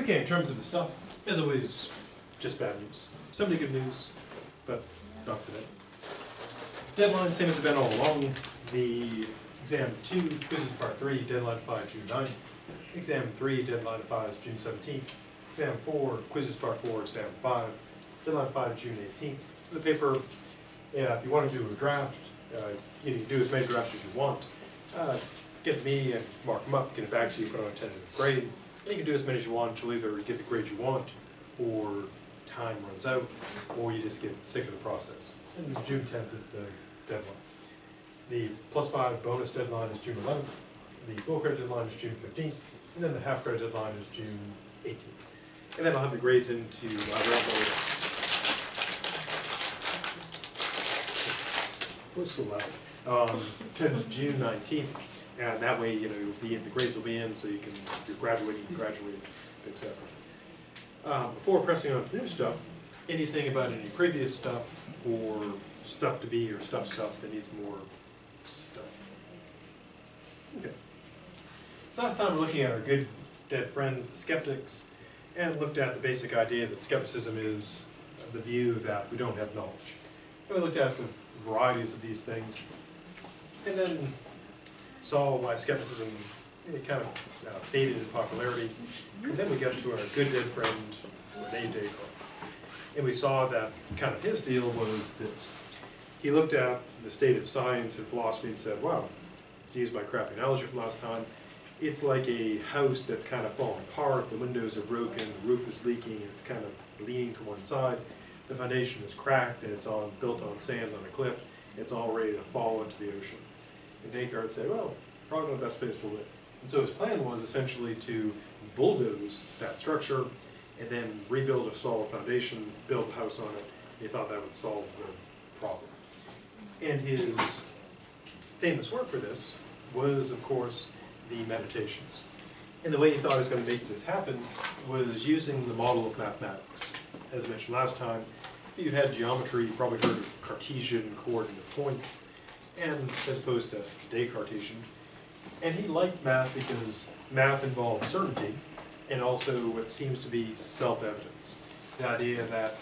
Okay, in terms of the stuff, as always, just bad news. Some good news, but not today. Deadline, same as it's been all along. The exam 2, quizzes part 3, deadline 5, June 9th. Exam 3, deadline 5, June 17th. Exam 4, quizzes part 4, exam 5, deadline 5, June 18th. The paper, if you want to do a draft, you can do as many drafts as you want. Get me and mark them up, get it back to you, put on a tentative grade. And you can do as many as you want. You'll either get the grade you want, or time runs out, or you just get sick of the process. And June 10th is the deadline. The +5 bonus deadline is June 11th. The full credit deadline is June 15th. And then the half credit deadline is June 18th. And then I'll have the grades into what's so loud? June 19th. And that way, you know, the grades will be in, so you can, if you're graduating, etc. Before pressing on to new stuff, anything about any previous stuff, or stuff to be, or stuff that needs more stuff? Okay. So last time we're looking at our good dead friends, the skeptics, and looked at the basic idea that skepticism is the view that we don't have knowledge. And we looked at the varieties of these things, and then saw why skepticism kind of faded in popularity. And then we got to our good dead friend, Rene Descartes. And we saw that kind of his deal was this. He looked at the state of science and philosophy and said, wow, to use my crappy analogy from last time, it's like a house that's kind of falling apart, the windows are broken, the roof is leaking, it's kind of leaning to one side, the foundation is cracked, and it's built on sand on a cliff, it's all ready to fall into the ocean. And Descartes said, well, probably not the best place to live. And so his plan was essentially to bulldoze that structure and then rebuild a solid foundation, build a house on it. He thought that would solve the problem. And his famous work for this was, of course, the Meditations. And the way he thought he was going to make this happen was using the model of mathematics. As I mentioned last time, if you had geometry, you probably heard of Cartesian coordinate points, and as opposed to Descartesian. And he liked math because math involved certainty, and also what seems to be self-evidence. The idea that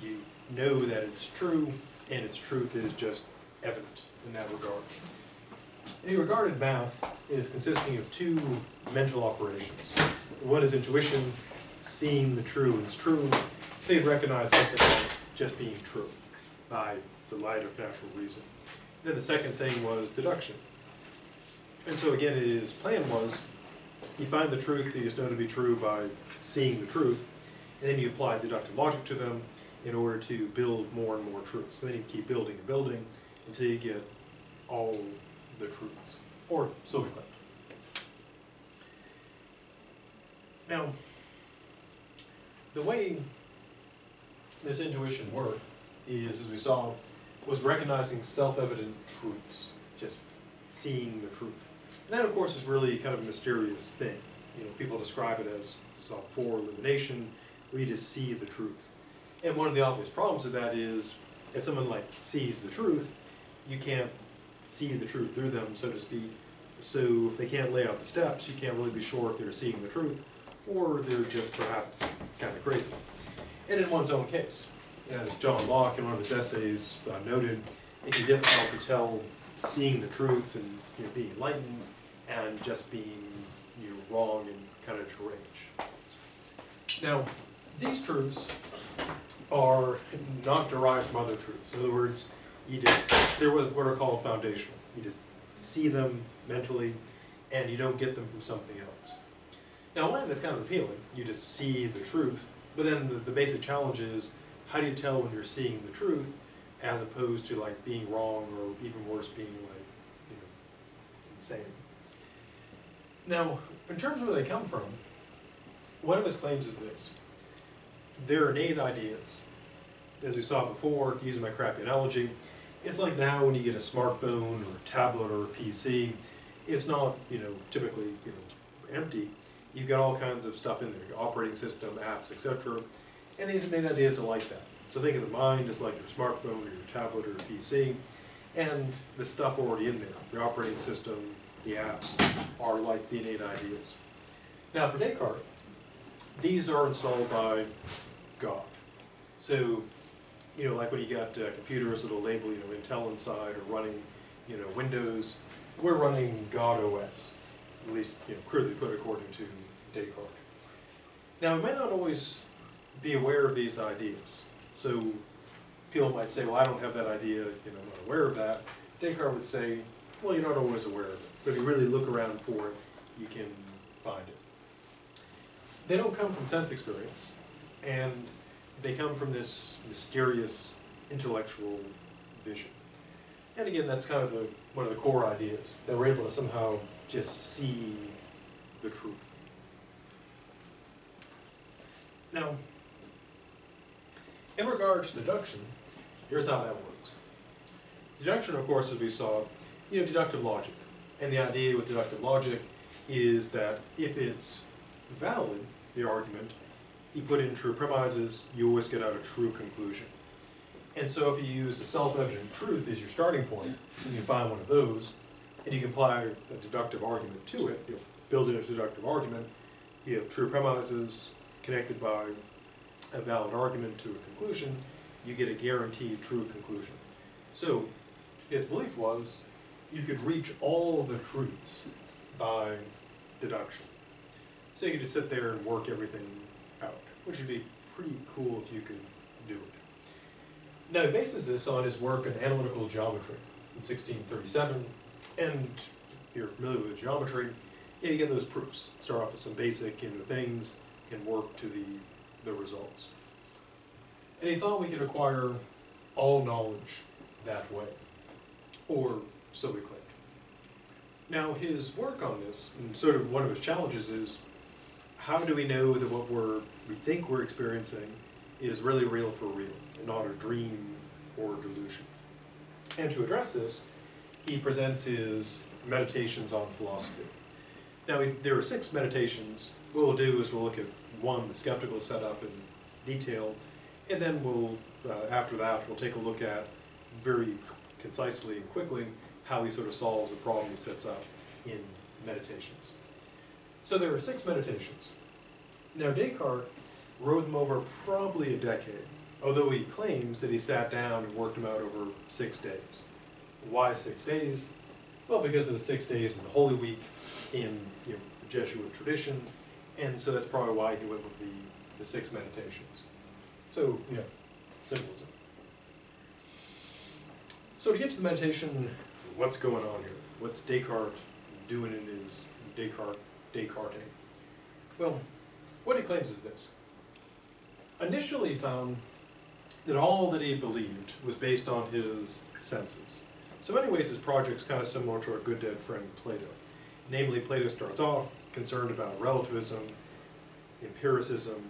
you know that it's true, and its truth is just evident in that regard. And he regarded math as consisting of two mental operations. One is intuition, seeing the true as true, so you'd recognize something as just being true by the light of natural reason. Then the second thing was deduction. And so again, his plan was, you find the truth that you just know to be true by seeing the truth, and then you apply deductive logic to them in order to build more and more truths. So then you keep building and building until you get all the truths, or so we claim. Now, the way this intuition worked is, as we saw, was recognizing self-evident truths, just seeing the truth. And that, of course, is really kind of a mysterious thing. You know, people describe it as illumination, where you just see the truth. And one of the obvious problems of that is, if someone sees the truth, you can't see the truth through them, so to speak. So if they can't lay out the steps, you can't really be sure if they're seeing the truth, or they're just perhaps kind of crazy. And in one's own case, as John Locke in one of his essays noted, it can be difficult to tell seeing the truth and being enlightened and just being wrong and kind of deranged. Now, these truths are not derived from other truths. In other words, they're what are called foundational. You just see them mentally, and you don't get them from something else. Now, one, it's kind of appealing. You just see the truth, but then the basic challenge is, how do you tell when you're seeing the truth, as opposed to being wrong, or even worse, being insane? Now, in terms of where they come from, one of his claims is this: they're innate ideas. As we saw before, using my crappy analogy, it's like now when you get a smartphone or a tablet or a PC, it's not typically empty. You've got all kinds of stuff in there, your operating system, apps, etc. And these innate ideas are like that. So think of the mind as like your smartphone or your tablet or your PC, and the stuff already in there, the operating system, the apps, are like the innate ideas. Now for Descartes, these are installed by God. So, you know, like when you got computers that'll label, you know, Intel inside or running, you know, Windows, we're running God OS, at least, you know, crudely put according to Descartes. Now, we might not always be aware of these ideas. So people might say, well, I don't have that idea, you know, I'm not aware of that. Descartes would say, well, you're not always aware of it. But if you really look around for it, you can find it. They don't come from sense experience, and they come from this mysterious intellectual vision. And again, that's kind of one of the core ideas, that we're able to somehow just see the truth. Now, in regards to deduction, here's how that works. Deduction, of course, as we saw, you know, deductive logic. And the idea with deductive logic is that if it's valid, the argument, you put in true premises, you always get out a true conclusion. And so if you use a self-evident truth as your starting point, you can find one of those, and you can apply a deductive argument to it. You build in a deductive argument, you have true premises connected by a valid argument to a conclusion, you get a guaranteed true conclusion. So his belief was you could reach all the truths by deduction. So you could just sit there and work everything out, which would be pretty cool if you could do it. Now he bases this on his work in analytical geometry in 1637, and if you're familiar with geometry, yeah, you get those proofs. Start off with some basic, you know, things and work to the results. And he thought we could acquire all knowledge that way, or so he claimed. Now his work on this, and sort of one of his challenges is, how do we know that what we think we're experiencing is really real for real, and not a dream or delusion? And to address this, he presents his meditations on philosophy. Now there are 6 meditations. What we'll do is we'll look at one, the skeptical setup in detail, and then we'll, after that, we'll take a look at, very concisely and quickly, how he sort of solves the problem he sets up in meditations. So there are 6 meditations. Now Descartes wrote them over probably a decade, although he claims that he sat down and worked them out over 6 days. Why 6 days? Well, because of the 6 days in the Holy Week in, you know, the Jesuit tradition, and so that's probably why he went with the 6 meditations. So, you know, symbolism. So to get to the meditation, what's going on here? What's Descartes doing in his Descartes? Well, what he claims is this. Initially he found that all that he believed was based on his senses. So in many ways his project's kind of similar to our good dead friend Plato. Namely, Plato starts off concerned about relativism, empiricism,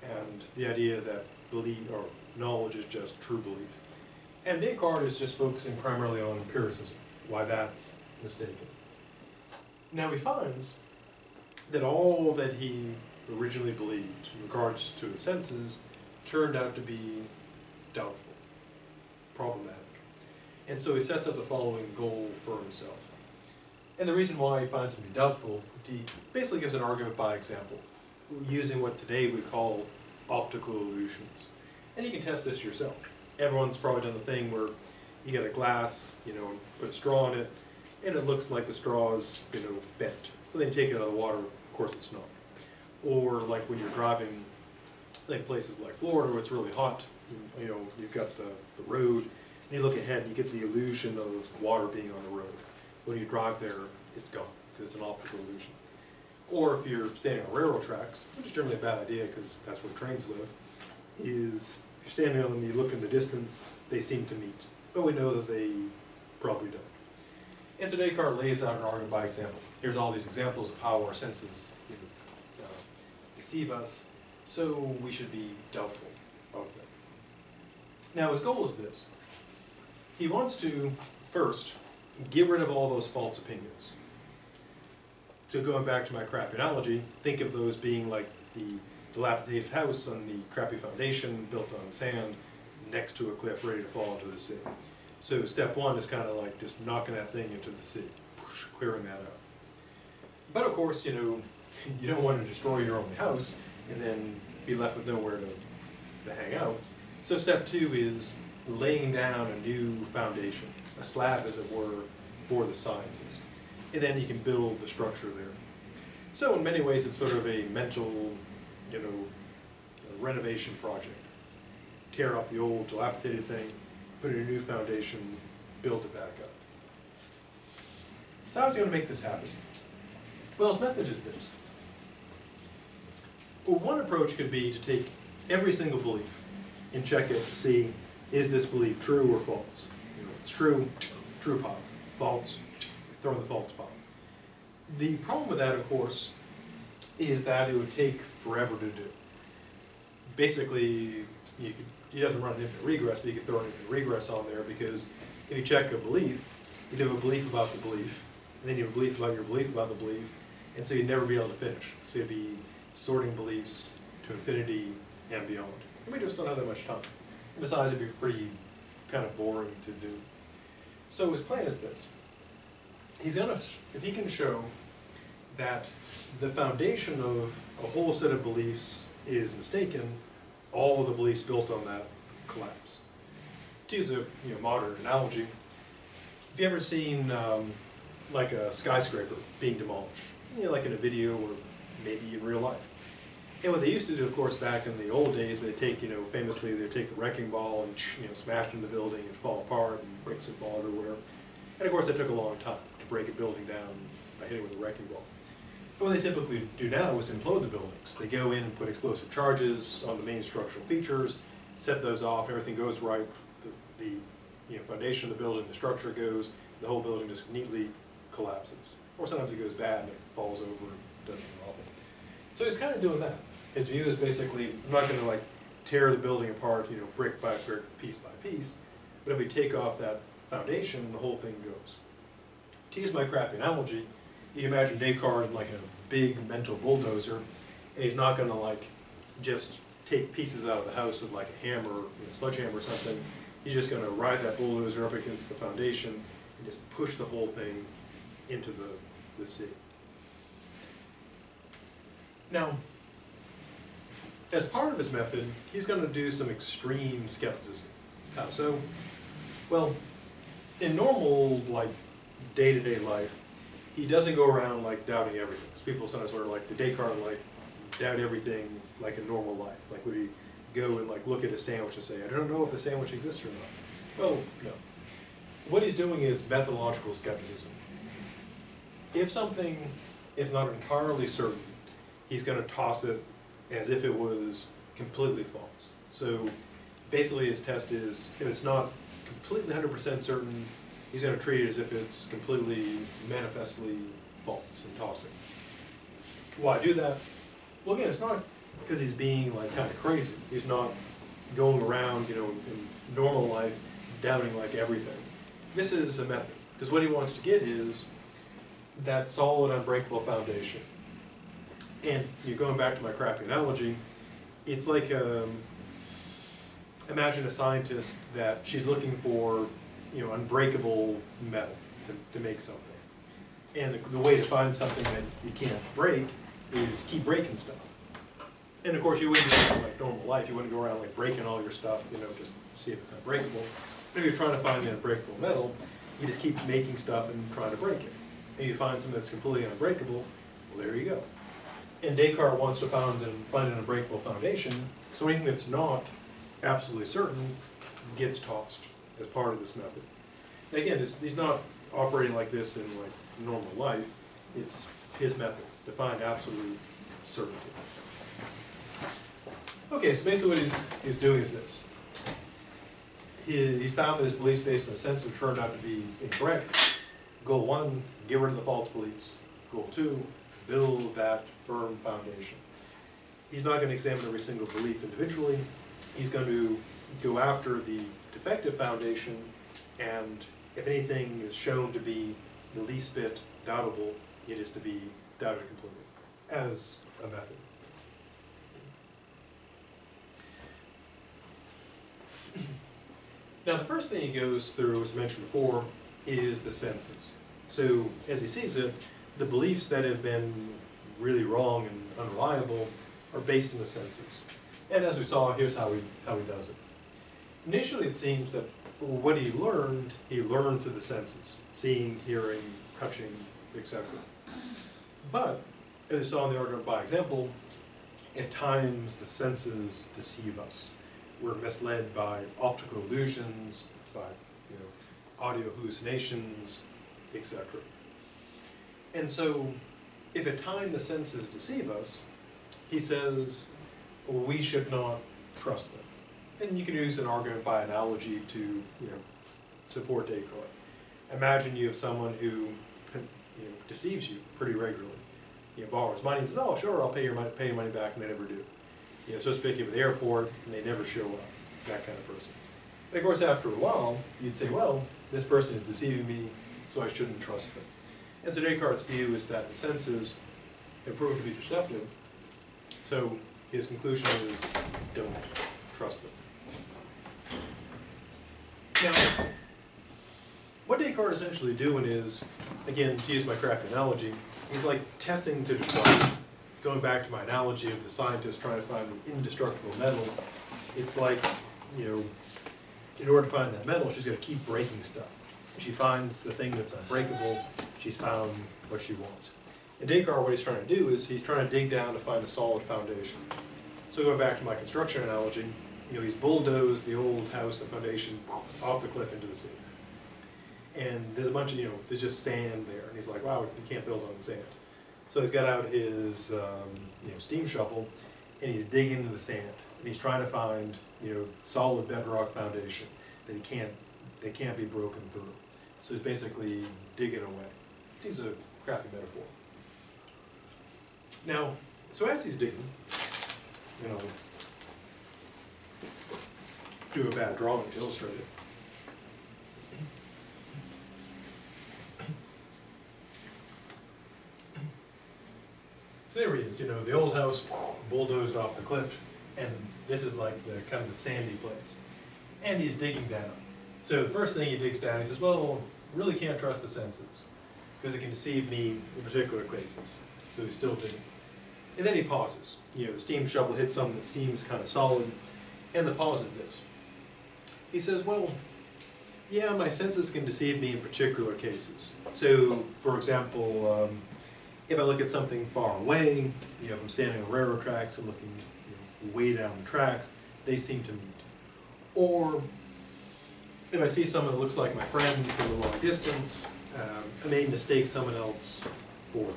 and the idea that belief or knowledge is just true belief. And Descartes is just focusing primarily on empiricism, why that's mistaken. Now he finds that all that he originally believed in regards to his senses turned out to be doubtful, problematic. And so he sets up the following goal for himself. And the reason why he finds them to be doubtful, he basically gives an argument by example, using what today we call optical illusions. And you can test this yourself. Everyone's probably done the thing where you get a glass, you know, put a straw in it, and it looks like the straw's, you know, bent. So then you take it out of the water, of course it's not. Or like when you're driving, like places like Florida where it's really hot, you know, you've got the road, and you look ahead and you get the illusion of water being on the road. When you drive there, it's gone, because it's an optical illusion. Or if you're standing on railroad tracks, which is generally a bad idea because that's where trains live, is if you're standing on them, you look in the distance, they seem to meet. But we know that they probably don't. And so Descartes lays out an argument by example. Here's all these examples of how our senses, you know, deceive us, so we should be doubtful of them. Now his goal is this. He wants to, first, get rid of all those false opinions. So going back to my crappy analogy, think of those being like the dilapidated house on the crappy foundation built on sand next to a cliff ready to fall into the sea. So step one is kind of like just knocking that thing into the sea, clearing that out. But of course, you know, you don't want to destroy your only house, and then be left with nowhere to hang out. So step 2 is laying down a new foundation, a slab as it were, for the sciences. And then you can build the structure there. So in many ways it's sort of a mental, renovation project. Tear up the old dilapidated thing, put in a new foundation, build it back up. So how's he going to make this happen? Well, his method is this. Well, one approach could be to take every single belief and check it to see, is this belief true or false? It's true, true pop. False, throw in the false pop. The problem with that, of course, is that it would take forever to do. Basically, he doesn't run an infinite regress, but you could throw an infinite regress on there, because if you check a belief, you'd have a belief about the belief, and then you have a belief about your belief about the belief, and so you'd never be able to finish. So you'd be sorting beliefs to infinity and beyond. And we just don't have that much time. And besides, it'd be pretty kind of boring to do. So his plan is this. He's gonna, if he can show that the foundation of a whole set of beliefs is mistaken, all of the beliefs built on that collapse. To use a modern analogy, have you ever seen like a skyscraper being demolished? Like in a video or maybe in real life. And what they used to do, of course, back in the old days, they take, famously they take the wrecking ball and smash it in the building and fall apart and bricks would fall everywhere. And of course, that took a long time to break a building down by hitting it with a wrecking ball. But what they typically do now is implode the buildings. They go in and put explosive charges on the main structural features, set those off, and everything goes right. The foundation of the building, the structure goes, the whole building just neatly collapses. Or sometimes it goes bad and it falls over and does something awful. So he's kind of doing that. His view is basically, I'm not going to tear the building apart, brick by brick, piece by piece, but if we take off that foundation, the whole thing goes. To use my crappy analogy, you can imagine Descartes in a big mental bulldozer, and he's not going to just take pieces out of the house with a hammer, sledgehammer or something. He's just going to ride that bulldozer up against the foundation and just push the whole thing into the sea. Now, as part of his method, he's going to do some extreme skepticism. How so? Well, in normal, day-to-day life, he doesn't go around doubting everything. So people sometimes are the Descartes doubt everything in normal life. Would he go and look at a sandwich and say, I don't know if the sandwich exists or not? Well, no. What he's doing is methodological skepticism. If something is not entirely certain, he's going to toss it as if it was completely false. So basically his test is, if it's not completely 100% certain, he's going to treat it as if it's completely manifestly false and toss it. Why do that? Well, again, it's not because he's being kind of crazy. He's not going around, in normal life doubting everything. This is a method, because what he wants to get is that solid, unbreakable foundation. And going back to my crappy analogy, it's imagine a scientist that she's looking for, unbreakable metal to make something. And the way to find something that you can't break is keep breaking stuff. And of course, you wouldn't do that normal life. You wouldn't go around breaking all your stuff, just see if it's unbreakable. But if you're trying to find the unbreakable metal, you just keep making stuff and trying to break it. And you find something that's completely unbreakable, well, there you go. And Descartes wants to find an unbreakable foundation, so anything that's not absolutely certain gets tossed as part of this method. And again, he's not operating like this in normal life. It's his method to find absolute certainty. Okay, so basically what he's doing is this. He's found that his beliefs based on a sense have turned out to be incorrect. Goal 1, get rid of the false beliefs. Goal 2, build that firm foundation. He's not going to examine every single belief individually. He's going to go after the defective foundation, and if anything is shown to be the least bit doubtable, it is to be doubted completely as a method. Now, the first thing he goes through, as mentioned before, is the senses. So, as he sees it, the beliefs that have been really wrong and unreliable are based on the senses. And as we saw, here's how he does it. Initially, it seems that what he learned through the senses, seeing, hearing, touching, etc. But, as we saw in the argument by example, at times the senses deceive us. We're misled by optical illusions, by audio hallucinations, etc. And so, if at times the senses deceive us, he says we should not trust them. And you can use an argument by analogy to support Descartes. Imagine you have someone who deceives you pretty regularly. Borrows money and says, "Oh, sure, I'll pay your money back," and they never do. So to pick you up at the airport, and they never show up. That kind of person. And of course, after a while, you'd say, "Well, this person is deceiving me, so I shouldn't trust them." And so Descartes' view is that the senses have proven to be deceptive. So his conclusion is, don't trust them. Now, what Descartes is essentially doing is, again, to use my crappy analogy, he's like testing to describe, going back to my analogy of the scientist trying to find the indestructible metal. It's like, in order to find that metal, she's got to keep breaking stuff. If she finds the thing that's unbreakable, she's found what she wants. And Descartes, what he's trying to do is he's trying to dig down to find a solid foundation. So going back to my construction analogy, he's bulldozed the old house and foundation off the cliff into the sea. And there's a bunch of, there's just sand there. And he's like, wow, you can't build on sand. So he's got out his, steam shovel, and he's digging into the sand. And he's trying to find, solid bedrock foundation that that can't be broken through. So he's basically digging away. He's a crappy metaphor. Now, so as he's digging, do a bad drawing to illustrate it. So there he is, the old house bulldozed off the cliff, and this is like the kind of the sandy place. And he's digging down. So the first thing he digs down, he says, well, really can't trust the senses, because it can deceive me in particular cases. So he's still digging. And then he pauses. The steam shovel hits something that seems kind of solid, and the pause is this. He says, well, yeah, my senses can deceive me in particular cases. So, for example, if I look at something far away, if I'm standing on railroad tracks, I'm looking way down the tracks, they seem to meet. Or if I see someone that looks like my friend from a long distance, I may mistake someone else for them.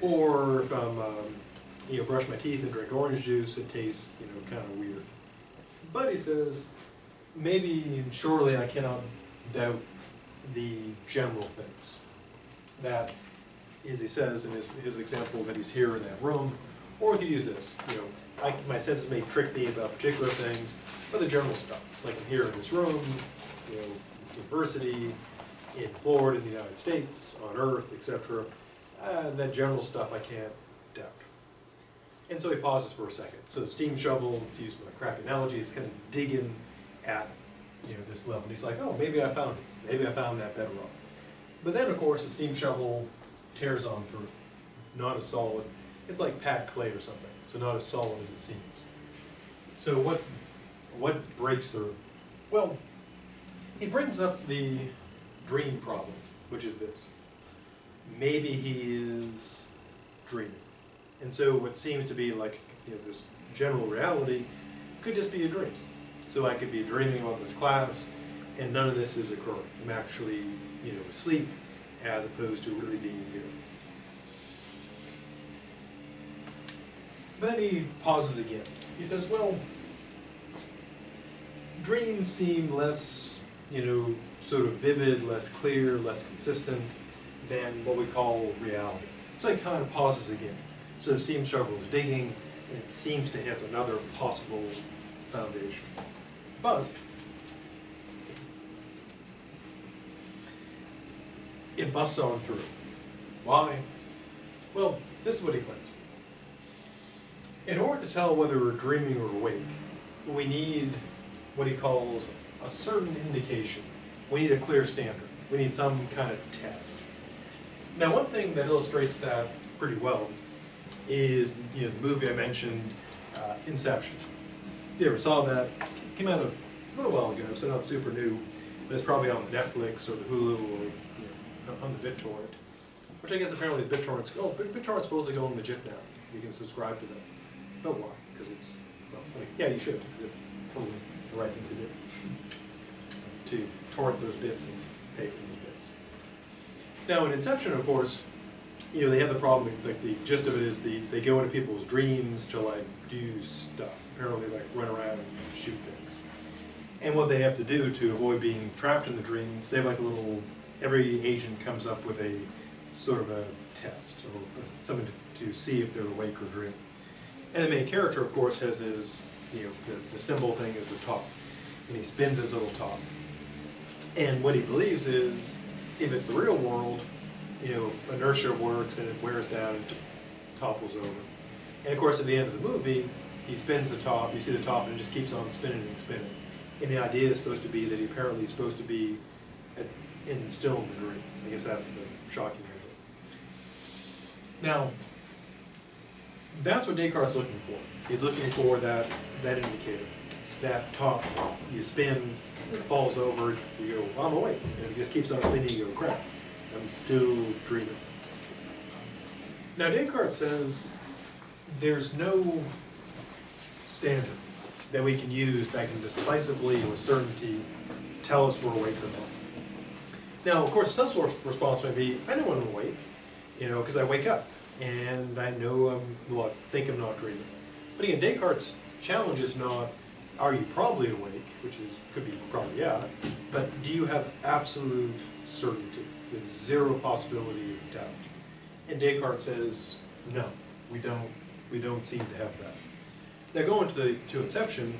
Or if I'm, brush my teeth and drink orange juice, it tastes, kind of weird. But he says, maybe, surely I cannot doubt the general things. That, as he says in his example, that he's here in that room, or we could use this, my senses may trick me about particular things, but the general stuff, like I'm here in this room, university, in Florida, in the United States, on Earth, etc. That general stuff I can't doubt. And so he pauses for a second. So the steam shovel, to use my crappy analogy, is kind of digging at this level. And he's like, oh, maybe I found it. Maybe I found that bedrock. But then, of course, the steam shovel tears on through. Not as solid. It's like packed clay or something. So not as solid as it seems. So what breaks through? Well, he brings up the dream problem, which is this. Maybe he is dreaming. And so what seems to be like this general reality could just be a dream. So I could be dreaming about this class, and none of this is occurring. I'm actually, asleep, as opposed to really being here. Then he pauses again. He says, well, dreams seem less, sort of vivid, less clear, less consistent than what we call reality. So he kind of pauses again. So the steam shovel is digging, and it seems to hit another possible foundation. But it busts on through. Why? Well, this is what he claims. In order to tell whether we're dreaming or awake, we need what he calls a certain indication. We need a clear standard. We need some kind of test. Now, one thing that illustrates that pretty well is the movie I mentioned, Inception. If you ever saw that, came out a little while ago, so not super new, but it's probably on Netflix or the Hulu or on the BitTorrent. Which I guess apparently BitTorrent's supposed to go on legit now. You can subscribe to them. But why? Because it's, well, I mean, yeah, you should, because it's totally the right thing to do. To torrent those bits and pay for those bits. Now in Inception, of course, they have the problem, like the gist of it is they go into people's dreams to like do stuff. Apparently like run around and shoot things. And what they have to do to avoid being trapped in the dreams, they have like a little, every agent comes up with a sort of a test, or something to see if they're awake or dreaming. And the main character, of course, has his, the symbol thing is the top. And he spins his little top. And what he believes is, if it's the real world, inertia works and it wears down and topples over. And of course, at the end of the movie, he spins the top, you see the top, and it just keeps on spinning and spinning. And the idea is supposed to be that he apparently is supposed to be still in the dream. I guess that's the shocking idea. Now, that's what Descartes is looking for. He's looking for that indicator. That top, you spin, it falls over, you go, well, I'm awake. And it just keeps on spinning, you go, crap, I'm still dreaming. Now Descartes says there's no standard that we can use that can decisively, with certainty, tell us we're awake or not. Now, of course, some sort of response might be, I know I'm awake, because I wake up, and I know I think I'm not dreaming. But again, Descartes' challenge is not, are you probably awake, which could be probably yeah, but do you have absolute certainty with zero possibility of doubt? And Descartes says, no, we don't seem to have that. Now going to Inception,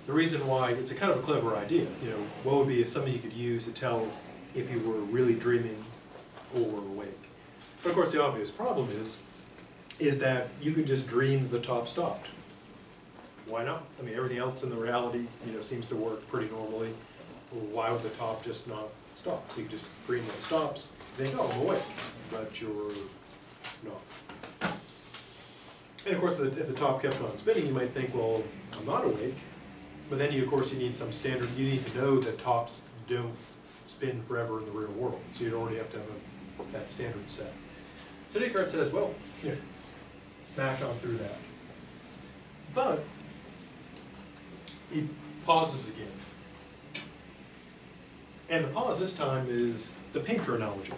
the reason why it's a kind of a clever idea, what would be something you could use to tell if you were really dreaming or awake. But of course the obvious problem is that you could just dream the top stopped. Why not? I mean, everything else in the reality, seems to work pretty normally. Well, why would the top just not stop? So you just dream that stops, and think, oh, I'm awake, but you're not. And of course, if the top kept on spinning, you might think, well, I'm not awake. But then, of course, you need some standard. You need to know that tops don't spin forever in the real world. So you'd already have to have that standard set. So Descartes says, well, smash on through that. But he pauses again. And the pause this time is the painter analogy.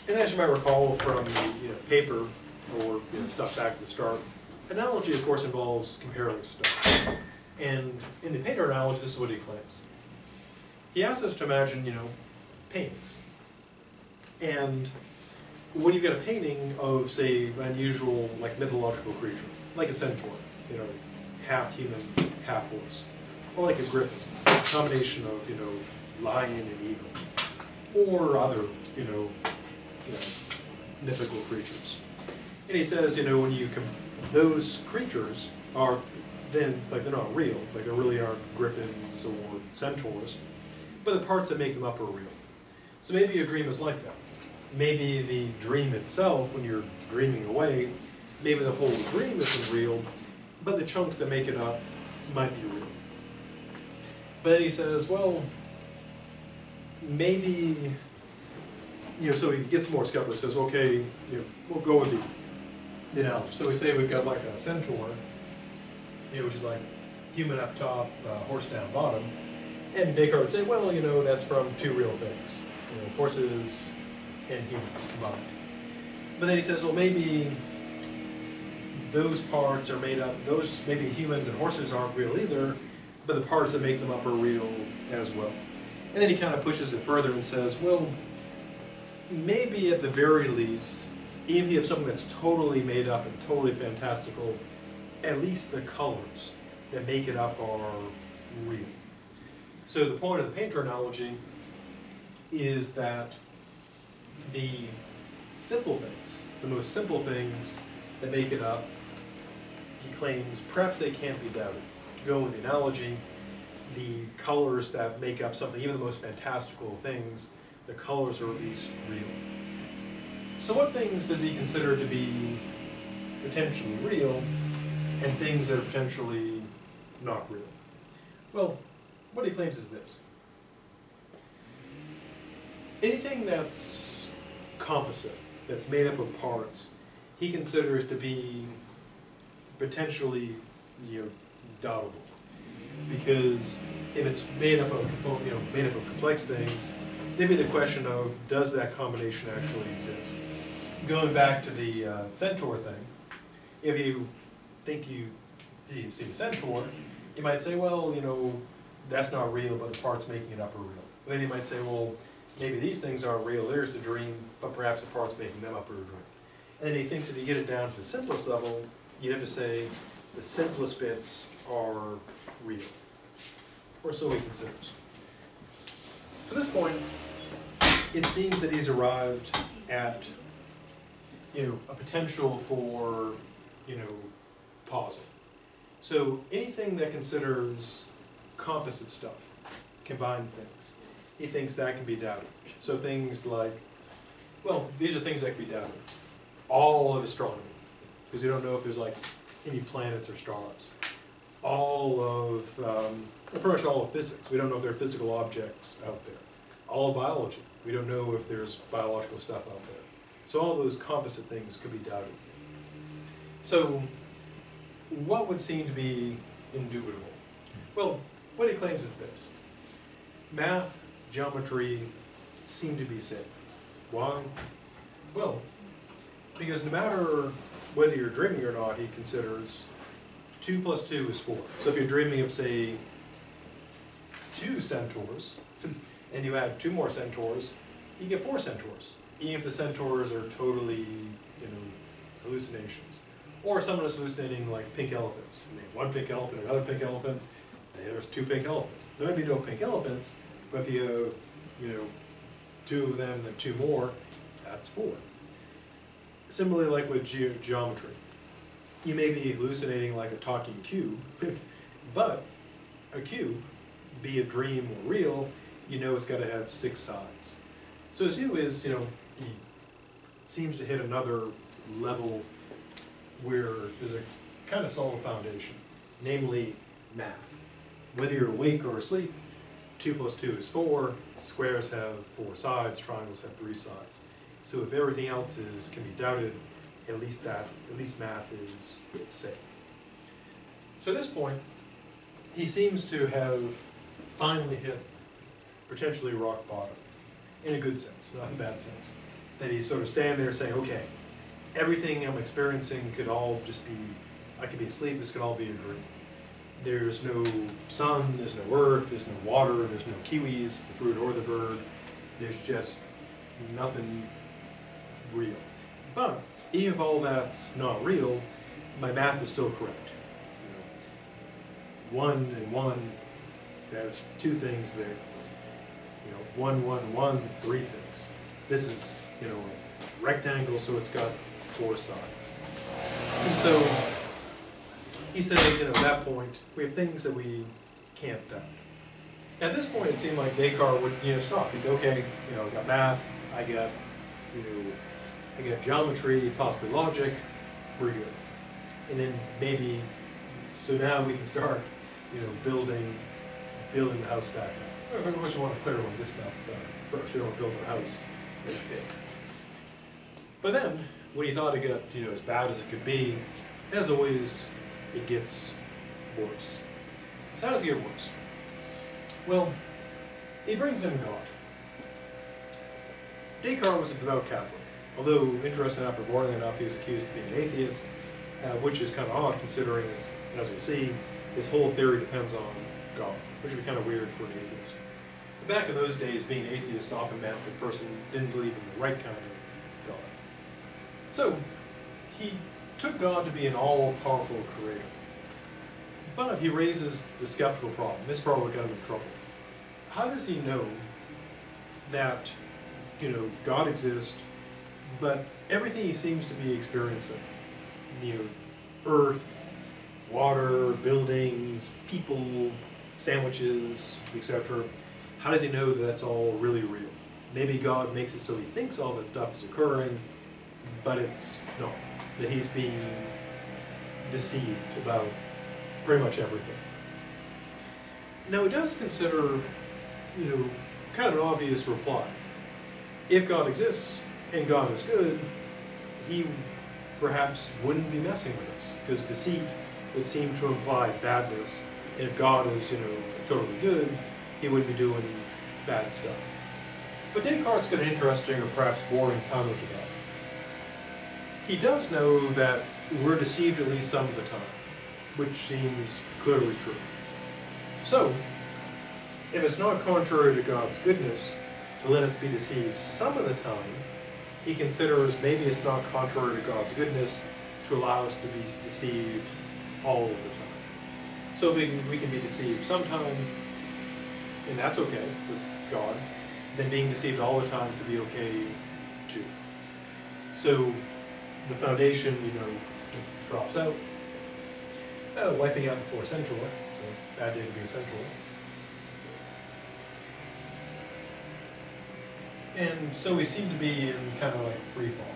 And as you might recall from the paper or stuff back at the start, analogy, of course, involves comparing stuff. And in the painter analogy, this is what he claims. He asks us to imagine, paintings. And when you get a painting of, say, an unusual, like, mythological creature, like a centaur, half human, half horse, or like a griffin, a combination of, lion and eagle, or other, mythical creatures. And he says, when you those creatures are then, like, they're not real, like there really aren't griffins or centaurs, but the parts that make them up are real. So maybe your dream is like that. Maybe the dream itself, when you're dreaming away, maybe the whole dream isn't real, but the chunks that make it up might be real. But he says, well, maybe, so he gets more skeptical. He says, okay, we'll go with the analogy. So we say we've got like a centaur, which is like human up top, horse down bottom. And Descartes would say, well, that's from two real things, horses and humans combined. But then he says, well, maybe those parts are made up, maybe humans and horses aren't real either, but the parts that make them up are real as well. And then he kind of pushes it further and says, well, maybe at the very least, even if you have something that's totally made up and totally fantastical, at least the colors that make it up are real. So the point of the painter analogy is that the simple things, the most simple things that make it up, he claims, perhaps they can't be doubted. To go with the analogy, the colors that make up something, even the most fantastical things, the colors are at least real. So what things does he consider to be potentially real and things that are potentially not real. Well, what he claims is this. Anything that's composite, that's made up of parts, he considers to be potentially, doubtable. Because if it's made up of, made up of complex things, maybe the question of, does that combination actually exist? Going back to the centaur thing, if you think you see the centaur, you might say, well, that's not real, but the parts making it up are real. And then you might say, well, maybe these things aren't real, there's the dream, but perhaps the parts making them up are a dream. And then he thinks if you get it down to the simplest level, you'd have to say the simplest bits are real. Or so he considers. So at this point, it seems that he's arrived at a potential for pausing. So anything that considers composite stuff, combined things, he thinks that can be doubted. So things like, well, these are things that can be doubted. All of astronomy, because we don't know if there's like any planets or stars. All of, pretty much all of physics. We don't know if there are physical objects out there. All of biology. We don't know if there's biological stuff out there. So all those composite things could be doubted. So what would seem to be indubitable? Well, what he claims is this. Math, geometry seem to be safe. Why? Well, because no matter whether you're dreaming or not, he considers 2 plus 2 is 4. So if you're dreaming of, say, 2 centaurs, and you add 2 more centaurs, you get 4 centaurs. Even if the centaurs are totally, hallucinations. Or someone is hallucinating like pink elephants. And they have 1 pink elephant, another pink elephant, and there's 2 pink elephants. There may be no pink elephants, but if you have, 2 of them and 2 more, that's 4. Similarly, like with geometry. You may be hallucinating like a talking cube, but a cube, be it dream or real, it's got to have 6 sides. So his view is, he seems to hit another level where there's a kind of solid foundation, namely math. Whether you're awake or asleep, 2 plus 2 is 4, squares have 4 sides, triangles have 3 sides. So if everything else can be doubted, at least math is safe. So at this point, he seems to have finally hit potentially rock bottom, in a good sense, not in a bad sense. That he's sort of standing there saying, okay, everything I'm experiencing could all just be, I could be asleep, this could all be a dream. There's no sun, there's no earth, there's no water, there's no kiwis, the fruit or the bird. There's just nothing real. But even if all that's not real, my math is still correct. 1 and 1, there's 2 things there. 1, 1, 1, 3 things. This is, a rectangle, so it's got 4 sides. And so he says, at that point, we have things that we can't doubt. At this point, it seemed like Descartes would, stop. He'd say, okay, I got math, I got geometry, possibly logic, we're good. And then maybe, so now we can start, building the house back up. Of course, we want to clear away this stuff first. We don't build a house. But then, when he thought it got as bad as it could be, as always, it gets worse. So how does it get worse? Well, he brings in God. Descartes was a devout Catholic. Although, interesting enough, or boring enough, he was accused of being an atheist, which is kind of odd considering, as we'll see, his whole theory depends on God, which would be kind of weird for an atheist. But back in those days, being an atheist often meant the person didn't believe in the right kind of God. So, he took God to be an all-powerful creator. But he raises the skeptical problem. This probably got him in trouble. How does he know that, God exists, but everything he seems to be experiencing, earth, water, buildings, people, sandwiches, etc., how does he know that that's all really real? Maybe God makes it so he thinks all that stuff is occurring, but it's not. that he's being deceived about pretty much everything. Now he does consider, kind of an obvious reply. If God exists and God is good, he perhaps wouldn't be messing with us, because deceit would seem to imply badness. And if God is, totally good, he wouldn't be doing bad stuff. But Descartes got an interesting or perhaps boring counter to that. He does know that we're deceived at least some of the time, which seems clearly true. So, if it's not contrary to God's goodness to let us be deceived some of the time, he considers maybe it's not contrary to God's goodness to allow us to be deceived all of the time. So we can be deceived sometime, and that's okay with God, then being deceived all the time to be okay too. So the foundation, drops out, wiping out before centaur, so bad day to be a centaur. And so we seem to be in kind of like free fall.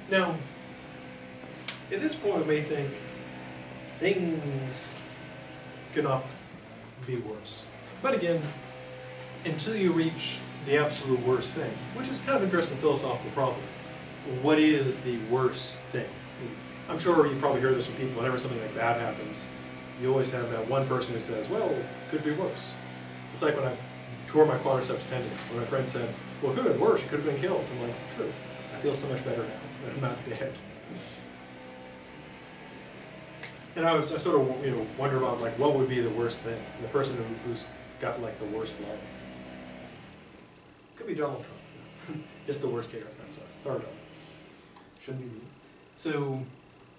Now, at this point we may think things cannot be worse. But again, until you reach the absolute worst thing, which is kind of an interesting philosophical problem. What is the worst thing? I'm sure you probably hear this from people whenever something like that happens. You always have that one person who says, well, it could be worse. It's like when I tore my quadriceps tendon, when my friend said, well, it could have been worse, you could have been killed. I'm like, true. I feel so much better now that I'm not dead. And I sort of, wonder about like what would be the worst thing. And the person who's got like the worst life. Could be Donald Trump. Just the worst character. I'm sorry. Sorry, Donald. Shouldn't be me. So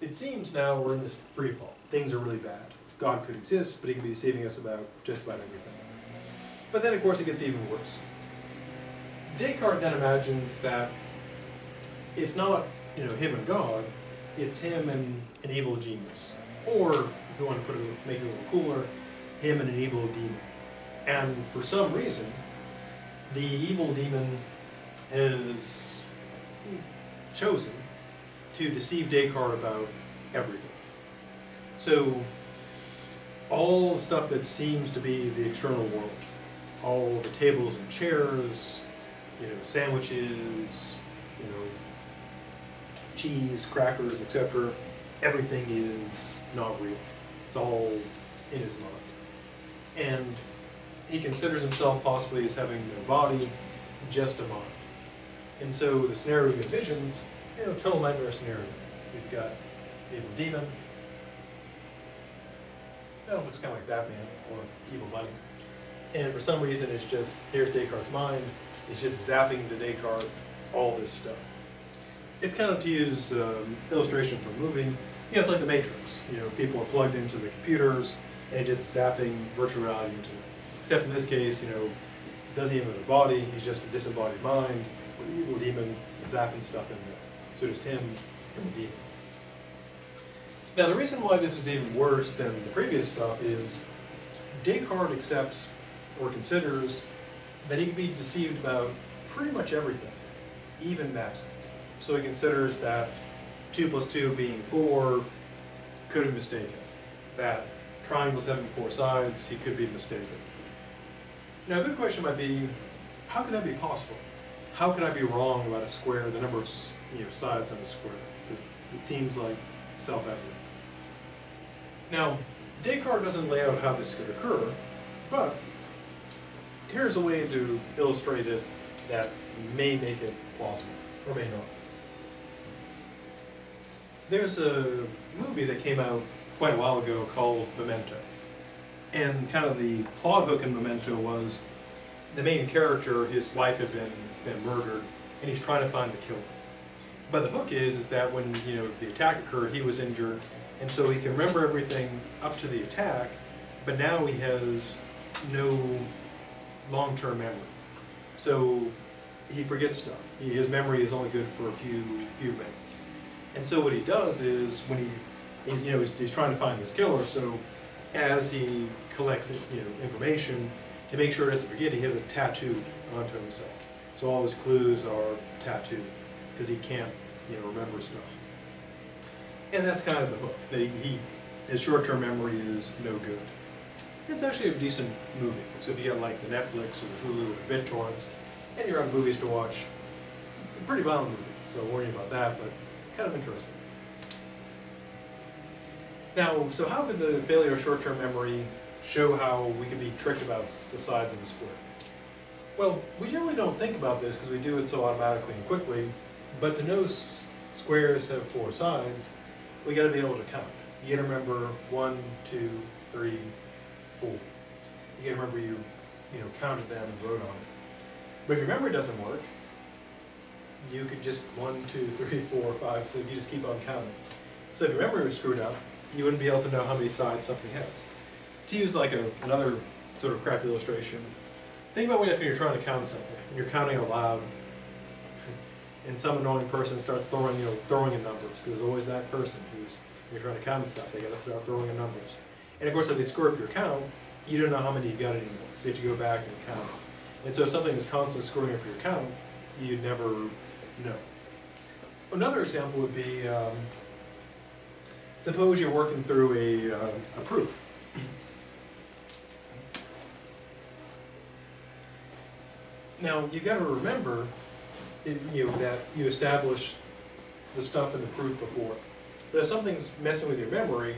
it seems now we're in this free fall. Things are really bad. God could exist, but he could be deceiving us about just about everything. But then, of course, it gets even worse. Descartes then imagines that it's not, him and God, it's him and an evil genius. Or, if you want to make it a little cooler, him and an evil demon. And for some reason, the evil demon has chosen to deceive Descartes about everything. So, all the stuff that seems to be the external world, all the tables and chairs, sandwiches, cheese, crackers, etc. Everything is not real. It's all in his mind. And he considers himself possibly as having no body, just a mind. And so the scenario he envisions, total nightmare scenario. He's got evil demon. Looks kind of like Batman or Evil Bunny. And for some reason, it's just, here's Descartes' mind, it's just zapping to Descartes all this stuff. It's kind of, to use illustration from a movie, it's like the Matrix. People are plugged into the computers and just zapping virtual reality into them. Except in this case, doesn't even have a body, he's just a disembodied mind with the evil demon zapping stuff in there. So just him and the demon. Now the reason why this is even worse than the previous stuff is Descartes accepts or considers that he can be deceived about pretty much everything, even math. So he considers that 2 + 2 being 4 could be mistaken. That triangles having 4 sides, he could be mistaken. Now a good question might be, how could that be possible? How could I be wrong about a square, the number of sides on a square? Because it seems like self-evident. Now, Descartes doesn't lay out how this could occur, but here's a way to illustrate it that may make it plausible, or may not. There's a movie that came out quite a while ago called Memento. And kind of the plot hook in Memento was the main character, his wife had been murdered, and he's trying to find the killer. But the hook is that when the attack occurred, he was injured, and so he can remember everything up to the attack, but now he has no long-term memory. So he forgets stuff. His memory is only good for a few minutes. And so what he does is when he's trying to find this killer, so as he collects information, to make sure he doesn't forget, he has it tattooed onto himself. So all his clues are tattooed, because he can't remember stuff. And that's kind of the hook, that his short-term memory is no good. It's actually a decent movie. So if you get like the Netflix or the Hulu or the BitTorrents, and you're out of movies to watch, a pretty violent movie. So I warn you about that, but kind of interesting. Now, so how could the failure of short-term memory show how we can be tricked about the sides of a square? Well, we generally don't think about this because we do it so automatically and quickly, but to know squares have 4 sides, we got to be able to count. You got to remember 1, 2, 3, 4. You got to remember you counted them and wrote on it. But if your memory doesn't work, you could just 1, 2, 3, 4, 5, 6. You just keep on counting. So if your memory was screwed up, you wouldn't be able to know how many sides something has. To use like another sort of crappy illustration, think about when you're trying to count something and you're counting out loud, and some annoying person starts throwing in numbers, because there's always that person who's, when you're trying to count stuff, they got to start throwing in numbers. And of course, if they screw up your count, you don't know how many you got anymore. So you have to go back and count. And so if something is constantly screwing up your count, you'd never know. Another example would be, suppose you're working through a proof. Now, you've got to remember that you established the stuff in the proof before. But if something's messing with your memory,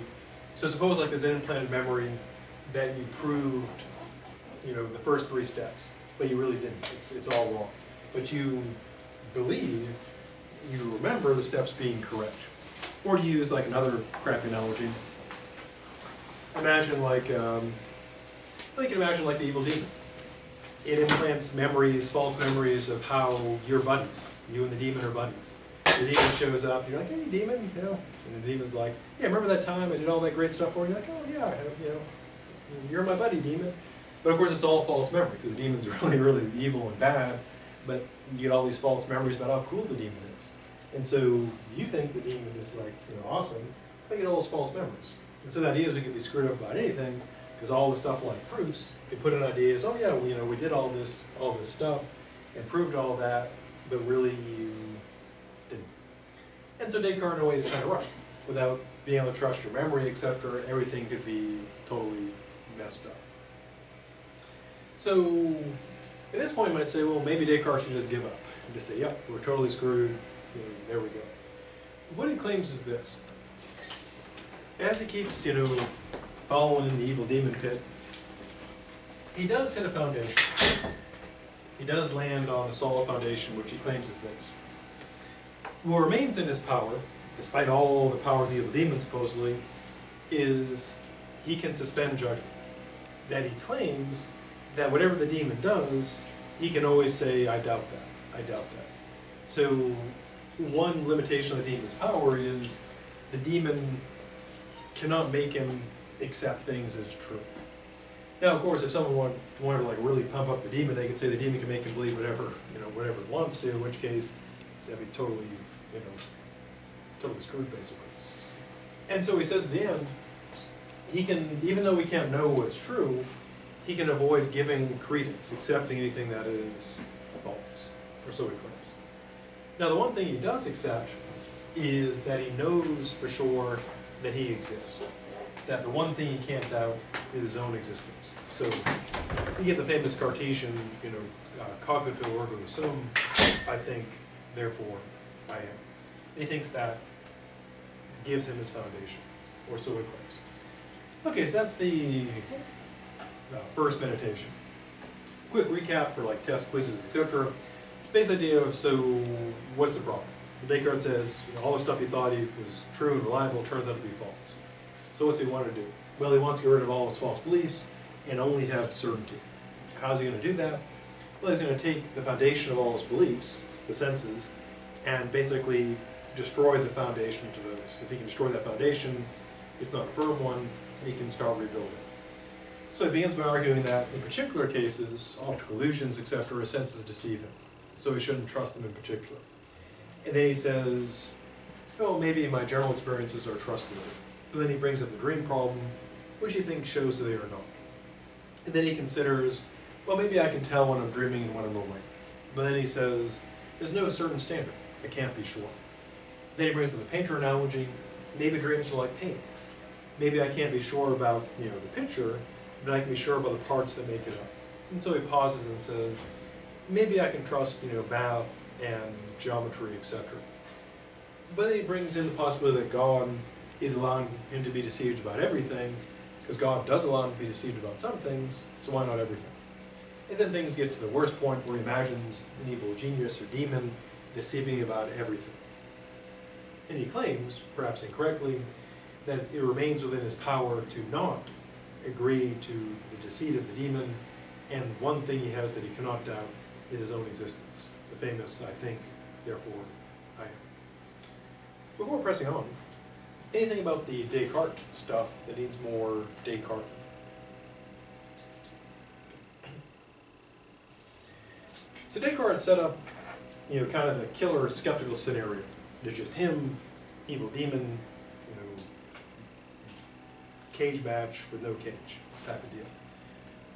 so suppose like there's an implanted memory that you proved, the first 3 steps, but you really didn't. It's all wrong. But you believe you remember the steps being correct. Or to use like another crappy analogy, imagine like, you can imagine like the evil demon. It implants memories, false memories of how you're buddies. You and the demon are buddies. The demon shows up, you're like, hey demon, and the demon's like, yeah, remember that time I did all that great stuff for you? You're like, oh yeah, you're my buddy, demon. But of course it's all false memory, because the demon's really, really evil and bad, but you get all these false memories about how cool the demon is. And so you think the demon is like, awesome, but you get all those false memories. And so the idea is we can be screwed up about anything, because all the stuff like proofs, you put in ideas, oh yeah, we did all this stuff and proved all that, but really you didn't. And so Descartes in a way is kind of right. Without being able to trust your memory, etc., everything could be totally messed up. So at this point you might say, well, maybe Descartes should just give up and just say, yep, we're totally screwed, there we go. What he claims is this. As he keeps, following in the evil demon pit, he does hit a foundation. He does land on a solid foundation, which he claims is this. What remains in his power, despite all the power of the evil demon supposedly, is he can suspend judgment. That he claims that whatever the demon does, he can always say, I doubt that, I doubt that. So one limitation of the demon's power is the demon cannot make him accept things as true. Now, of course, if someone wanted to like really pump up the demon, they could say the demon can make him believe whatever whatever it wants to. In which case, that'd be totally totally screwed basically. And so he says at the end, he can, even though we can't know what's true, he can avoid giving credence, accepting anything that is false, or so he claims. Now, the one thing he does accept is that he knows for sure that he exists. That the one thing he can't doubt is his own existence. So you get the famous Cartesian, cogito ergo sum, I think, therefore I am. And he thinks that gives him his foundation, or so he claims. Okay, so that's the first meditation. Quick recap for like test quizzes, etc. Base idea of, so what's the problem? Descartes says all the stuff he thought he was true and reliable turns out to be false. So what's he want to do? Well, he wants to get rid of all his false beliefs and only have certainty. How's he going to do that? Well, he's going to take the foundation of all his beliefs, the senses, and basically destroy the foundation to those. If he can destroy that foundation, it's not a firm one, and he can start rebuilding. So he begins by arguing that in particular cases, optical illusions, etc., senses deceive him. So he shouldn't trust them in particular. And then he says, well, maybe my general experiences are trustworthy. But then he brings up the dream problem, which he thinks shows that they are not. And then he considers, well, maybe I can tell when I'm dreaming and when I'm awake. But then he says, there's no certain standard. I can't be sure. Then he brings in the painter analogy. Maybe dreams are like paintings. Maybe I can't be sure about, the picture, but I can be sure about the parts that make it up. And so he pauses and says, maybe I can trust, math and geometry, etc. But then he brings in the possibility that God is allowing him to be deceived about everything, because God does allow him to be deceived about some things, so why not everything? And then things get to the worst point where he imagines an evil genius or demon deceiving about everything. And he claims, perhaps incorrectly, that it remains within his power to not agree to the deceit of the demon, and one thing he has that he cannot doubt is his own existence. The famous, I think, therefore I am. Before pressing on, anything about the Descartes stuff that needs more Descartes? So Descartes set up, kind of the killer skeptical scenario. There's just him, evil demon, cage match with no cage type of deal.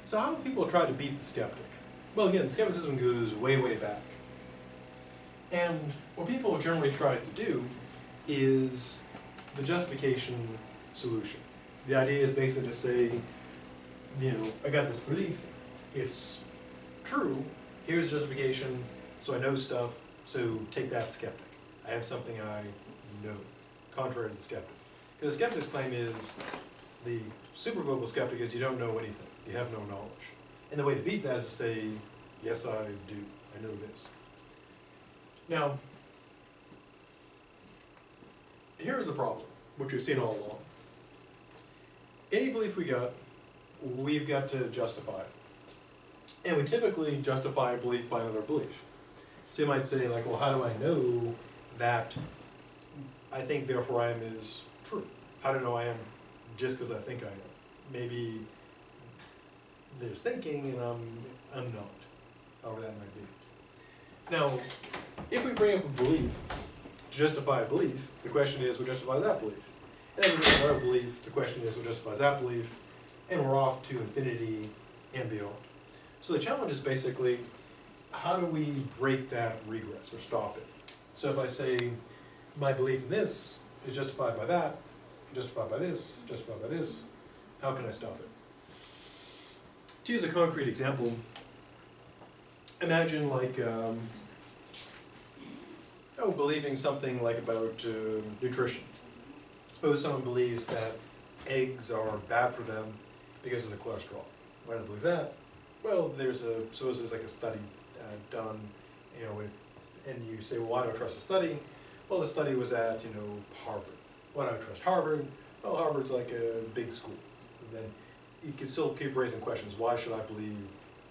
So how do people try to beat the skeptic? Well, again, skepticism goes way, way back. And what people generally try to do is the justification solution. The idea is basically to say, I got this belief, it's true, here's justification, so I know stuff, so take that, skeptic. I have something I know, contrary to the skeptic. Because the skeptic's claim is, the super global skeptic is you don't know anything, you have no knowledge. And the way to beat that is to say, yes I do, I know this. Now, here's the problem, which we've seen all along. Any belief we've got to justify it. And we typically justify a belief by another belief. So you might say, like, well, how do I know that I think therefore I am is true? How do I know I am just because I think I am? Maybe there's thinking and I'm not, however that might be. Now, if we bring up a belief to justify a belief, the question is, we'll justify that belief. And then we bring up another belief, the question is, we'll justify that belief, and we're off to infinity and beyond. So the challenge is basically, how do we break that regress or stop it? So if I say, my belief in this is justified by that, justified by this, justified by this, how can I stop it? To use a concrete example, imagine like, believing something like about nutrition. Suppose someone believes that eggs are bad for them because of the cholesterol. Why do they believe that? Well, suppose there's like a study done, and you say, well, why do I trust the study? Well, the study was at, Harvard. Why do I trust Harvard? Well, Harvard's like a big school. And then you can still keep raising questions. Why should I believe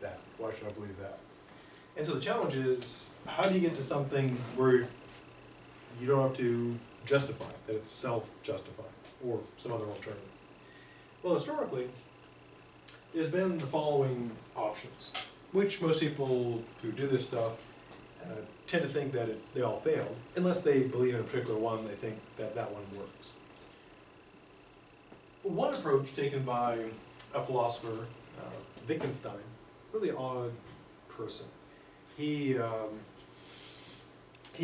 that? Why should I believe that? And so the challenge is, how do you get to something where you don't have to justify, that it's self-justified, or some other alternative? Well, historically, there's been the following options, which most people who do this stuff tend to think that they all fail, unless they believe in a particular one, they think that that one works. One approach taken by a philosopher, Wittgenstein, really odd person. He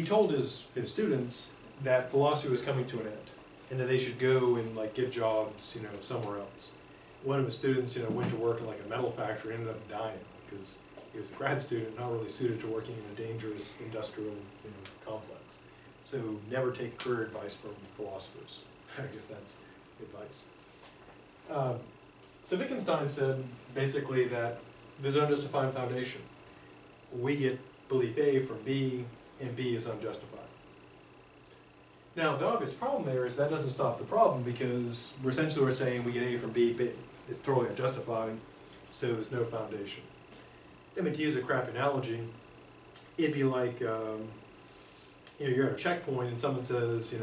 told his students that philosophy was coming to an end, and that they should go and give jobs, somewhere else. One of his students, went to work in a metal factory, ended up dying because he was a grad student, not really suited to working in a dangerous industrial, complex. So never take career advice from philosophers. I guess that's advice. So Wittgenstein said basically that there's an unjustified foundation. We get belief A from B, and B is unjustified. Now, the obvious problem there is that doesn't stop the problem, because we're saying we get A from B, but it's totally unjustified, so there's no foundation. I mean, to use a crap analogy, it'd be like, you're at a checkpoint and someone says,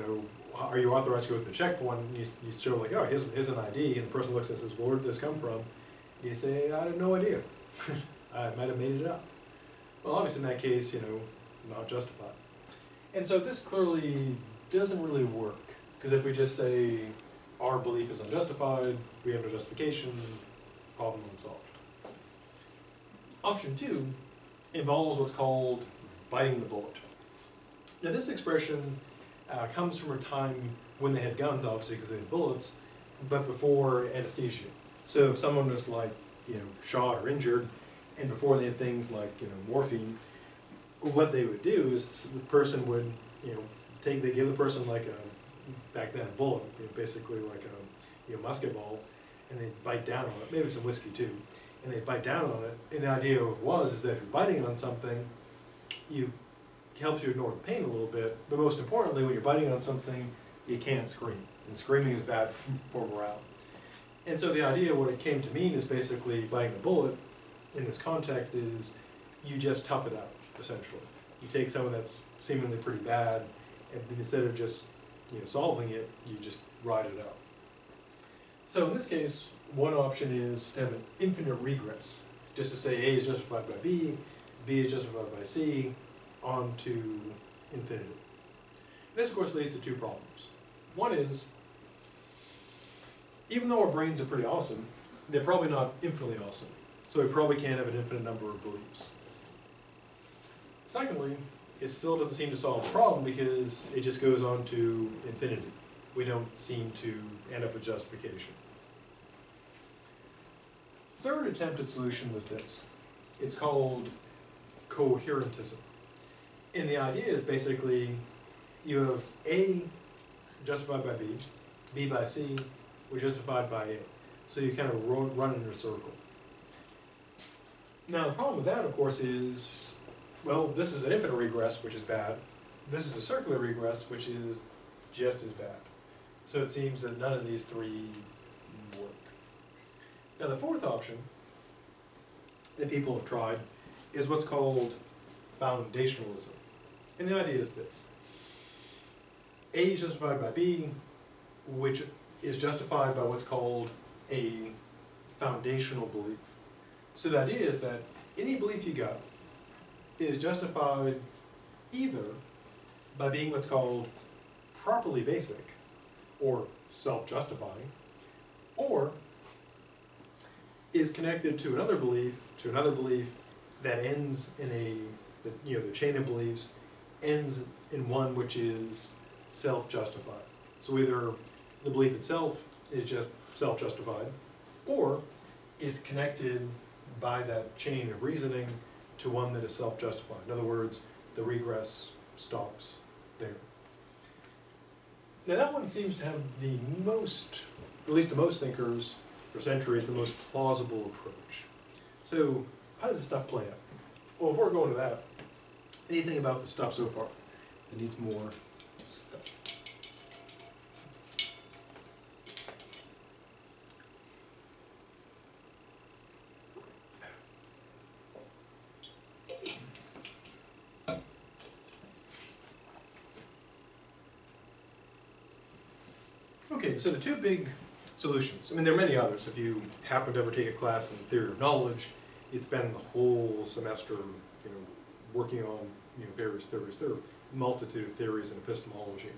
are you authorized to go to the checkpoint? And you show oh, here's an ID, and the person looks and says, well, where did this come from? And you say, I have no idea. I might have made it up. Well, obviously in that case, not justified. And so this clearly doesn't really work, because if we just say our belief is unjustified, we have no justification, problem unsolved. Option 2 involves what's called biting the bullet. Now this expression comes from a time when they had guns, obviously, because they had bullets, but before anesthesia. So if someone was like, shot or injured, and before they had things like, morphine, what they would do is the person would, they give the person like back then a bullet, basically like a, musket ball, and they'd bite down on it, maybe some whiskey too, and they'd bite down on it, and the idea is that if you're biting on something, helps you ignore the pain a little bit, but most importantly, when you're biting on something, you can't scream, and screaming is bad for morale. And so the idea, what it came to mean, is basically biting the bullet, in this context, is you just tough it out, essentially. You take someone that's seemingly pretty bad, and instead of just solving it, you just ride it out. So in this case, one option is to have an infinite regress, just to say A is justified by B is justified by C, on to infinity. This, of course, leads to two problems. One is, even though our brains are pretty awesome, they're probably not infinitely awesome. So we probably can't have an infinite number of beliefs. Secondly, it still doesn't seem to solve the problem because it just goes on to infinity. We don't seem to end up with justification. Third attempted solution was this. It's called coherentism. And the idea is basically you have A justified by B, B by C, or justified by A. So you kind of run in a circle. Now the problem with that, of course, is, well, this is an infinite regress, which is bad. This is a circular regress, which is just as bad. So it seems that none of these three work. Now the fourth option that people have tried is what's called foundationalism. And the idea is this. A is justified by B, which is justified by what's called a foundational belief. So the idea is that any belief you got is justified either by being what's called properly basic, or self-justifying, or is connected to another belief that ends in the chain of beliefs ends in one which is self-justified. So either the belief itself is just self-justified, or it's connected by that chain of reasoning to one that is self-justified. In other words, the regress stops there. Now that one seems to have the most, at least to most thinkers for centuries, the most plausible approach. So how does this stuff play out? Well, before we go into that, anything about the stuff so far that needs more stuff? Okay, so the two big solutions, I mean there are many others. If you happen to ever take a class in theory of knowledge, it's been the whole semester working on various theories. There are a multitude of theories in epistemology.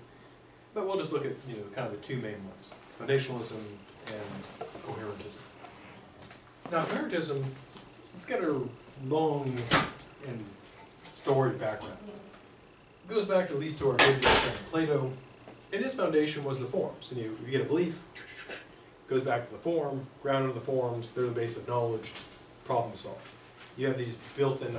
But we'll just look at kind of the two main ones, foundationalism and coherentism. Now coherentism, it's got a long and storied background. It goes back at least to our good friend Plato. And his foundation was the forms. And you get a belief, goes back to the form, grounded in the forms, they're the base of knowledge, problem solved. You have these built-in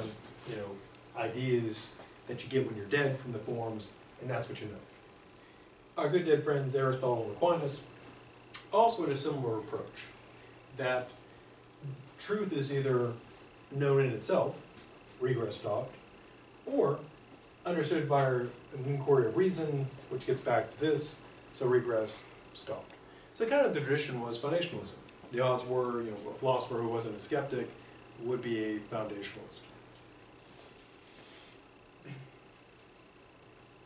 ideas that you get when you're dead from the forms, and that's what you know. Our good dead friends Aristotle and Aquinas also had a similar approach, that truth is either known in itself, regress stopped, or understood via an inquiry of reason, which gets back to this, so regress stopped. So kind of the tradition was foundationalism. The odds were, a philosopher who wasn't a skeptic would be a foundationalist.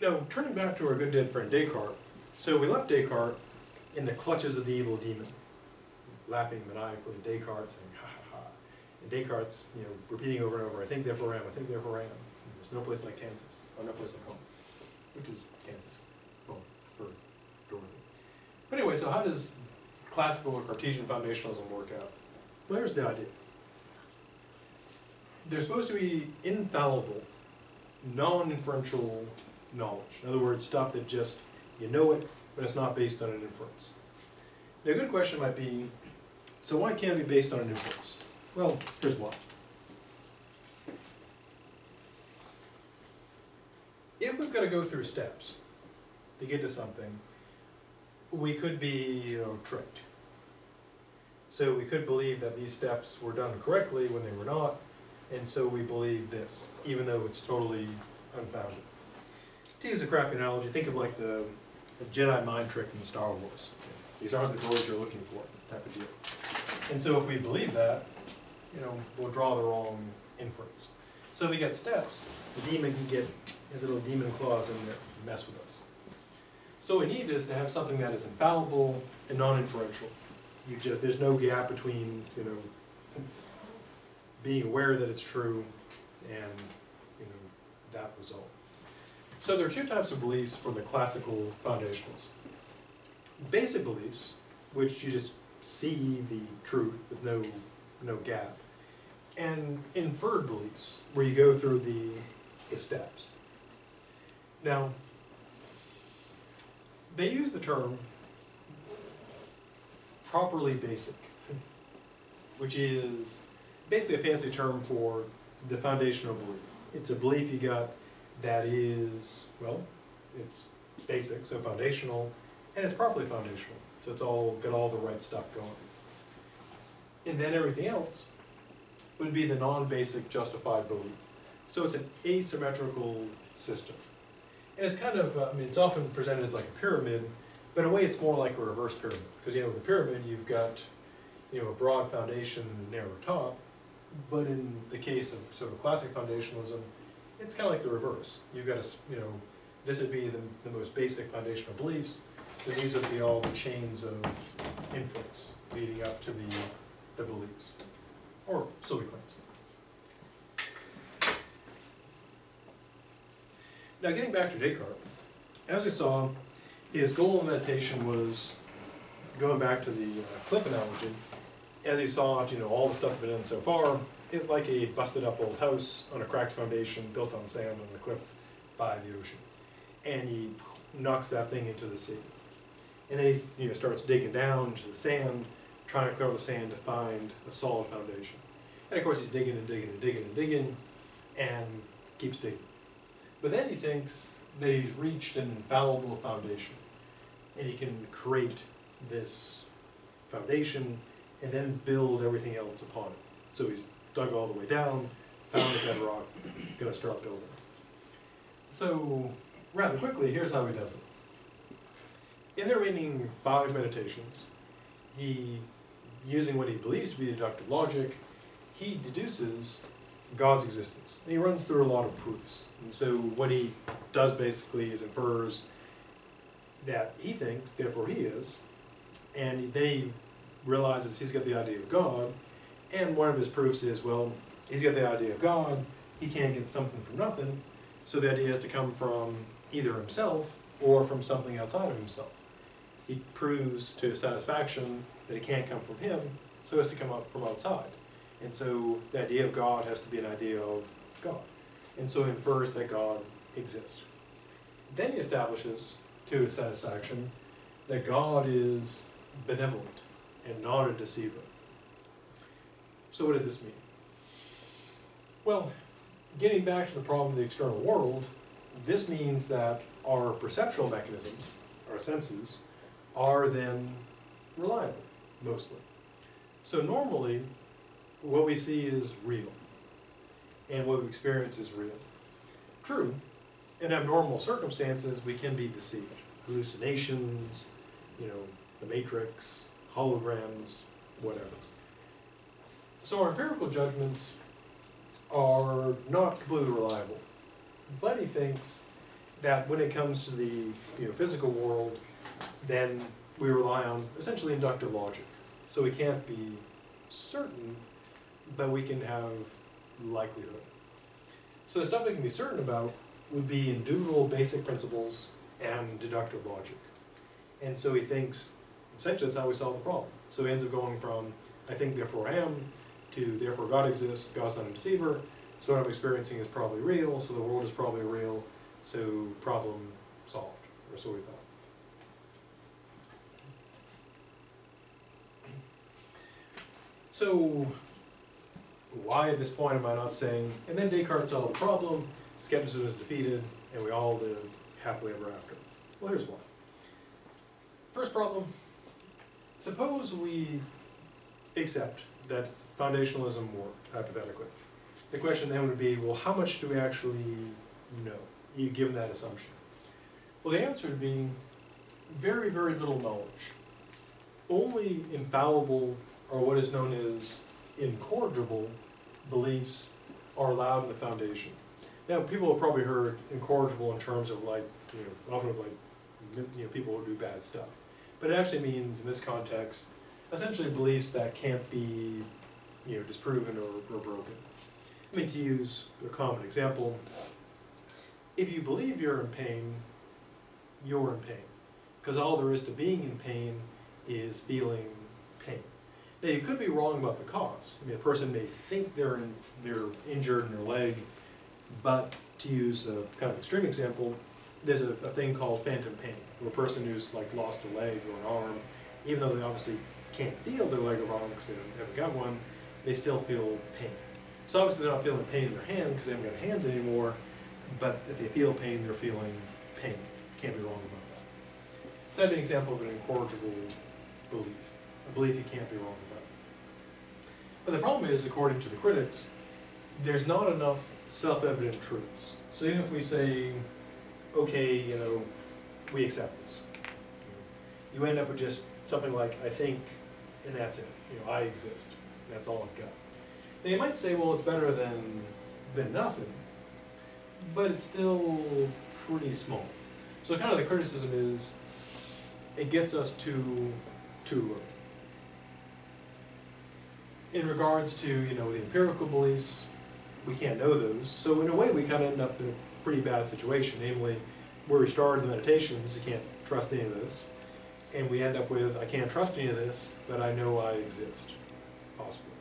Now, turning back to our good dead friend Descartes, so we left Descartes in the clutches of the evil demon, laughing maniacally at Descartes, saying, ha ha ha. And Descartes, repeating over and over, I think therefore am, I think therefore am. There's no place like Kansas, or no place like home, which is Kansas, well, for Dorothy. But anyway, so how does classical or Cartesian foundationalism work out? Well, here's the idea. They're supposed to be infallible, non-inferential knowledge. In other words, stuff that just, you know it, but it's not based on an inference. Now a good question might be, so why can't it be based on an inference? Well, here's why. If we've got to go through steps to get to something, we could be, tricked. So we could believe that these steps were done correctly when they were not, and so we believe this, even though it's totally unfounded. To use a crappy analogy, think of like the Jedi mind trick in Star Wars. These aren't the droids you're looking for, type of deal. And so if we believe that, we'll draw the wrong inference. So if we get steps, the demon can get his little demon claws in there and mess with us. So what we need is to have something that is infallible and non-inferential. There's no gap between, being aware that it's true and, that result. So there are two types of beliefs for the classical foundationalists. Basic beliefs, which you just see the truth with no gap, and inferred beliefs, where you go through the steps. Now, they use the term properly basic, which is basically a fancy term for the foundational belief. It's a belief you got that is, well, it's basic, so foundational, and it's properly foundational, so it's all got all the right stuff going. And then everything else would be the non-basic justified belief. So it's an asymmetrical system. And it's kind of, it's often presented as like a pyramid, but in a way it's more like a reverse pyramid. Because, with the pyramid you've got, a broad foundation and narrow top, but in the case of sort of classic foundationalism, it's kind of like the reverse. You've got this would be the most basic foundational beliefs, then these would be all the chains of inference leading up to the beliefs, or so he claims. Now getting back to Descartes, as we saw, his goal in meditation was, going back to the cliff analogy, as he saw it, all the stuff been done so far, is like a busted up old house on a cracked foundation built on sand on the cliff by the ocean. And he knocks that thing into the sea. And then he starts digging down into the sand, trying to clear the sand to find a solid foundation. And of course he's digging and digging and digging and digging, and keeps digging. But then he thinks that he's reached an infallible foundation, and he can create this foundation and then build everything else upon it. So he's dug all the way down, found the bedrock, gonna start building. So rather quickly, here's how he does it. In the remaining 5 meditations, using what he believes to be deductive logic, he deduces God's existence. And he runs through a lot of proofs. And so what he does basically is infers that he thinks, therefore he is, and then he realizes he's got the idea of God, and one of his proofs is, well, he's got the idea of God, he can't get something from nothing, so the idea has to come from either himself or from something outside of himself. He proves to his satisfaction that it can't come from him, so it has to come up from outside. And so the idea of God has to be an idea of God. And so he infers that God exists. Then he establishes, to his satisfaction, that God is benevolent and not a deceiver. So what does this mean? Well, getting back to the problem of the external world, this means that our perceptual mechanisms, our senses, are then reliable, mostly. So normally, what we see is real, and what we experience is real. True, in abnormal circumstances, we can be deceived. Hallucinations, the matrix, holograms, whatever. So our empirical judgments are not completely reliable, but he thinks that when it comes to the physical world, then we rely on essentially inductive logic. So we can't be certain, but we can have likelihood. So the stuff we can be certain about would be inducible basic principles and deductive logic. And so he thinks, essentially that's how we solve the problem. So he ends up going from, I think therefore I am, to therefore God exists, God's not a deceiver, so what I'm experiencing is probably real, so the world is probably real, So problem solved, or so we thought. So why at this point am I not saying, and then Descartes solved the problem, skepticism is defeated, and we all live happily ever after? Well, here's why. First problem, suppose we accept that foundationalism worked, hypothetically. The question then would be, well, how much do we actually know, given that assumption? Well, the answer would be very, very little knowledge. Only infallible, or what is known as incorrigible, beliefs are allowed in the foundation. Now, people have probably heard incorrigible in terms of like, often with like, people who do bad stuff. But it actually means, in this context, essentially beliefs that can't be, disproven or broken. I mean, to use a common example, if you believe you're in pain, you're in pain. Because all there is to being in pain is feeling pain. Now, you could be wrong about the cause. I mean, a person may think they're injured in their leg, but to use a kind of extreme example, there's a thing called phantom pain, where a person who's like lost a leg or an arm, even though they obviously can't feel their leg or arm because they haven't got one, they still feel pain. So obviously they're not feeling pain in their hand because they haven't got a hand anymore, but if they feel pain, they're feeling pain. Can't be wrong about that. So that'd be an example of an incorrigible belief, a belief you can't be wrong about. But the problem is, according to the critics, there's not enough self-evident truths. So even if we say, okay, we accept this, you end up with just something like, I think, and that's it. I exist. That's all I've got. Now you might say, well, it's better than nothing, but it's still pretty small. So kind of the criticism is, it gets us too little. In regards to, the empirical beliefs, we can't know those. So in a way, we kind of end up in a pretty bad situation, namely, where we started the meditations, you can't trust any of this, and we end up with, I can't trust any of this, but I know I exist, possibly.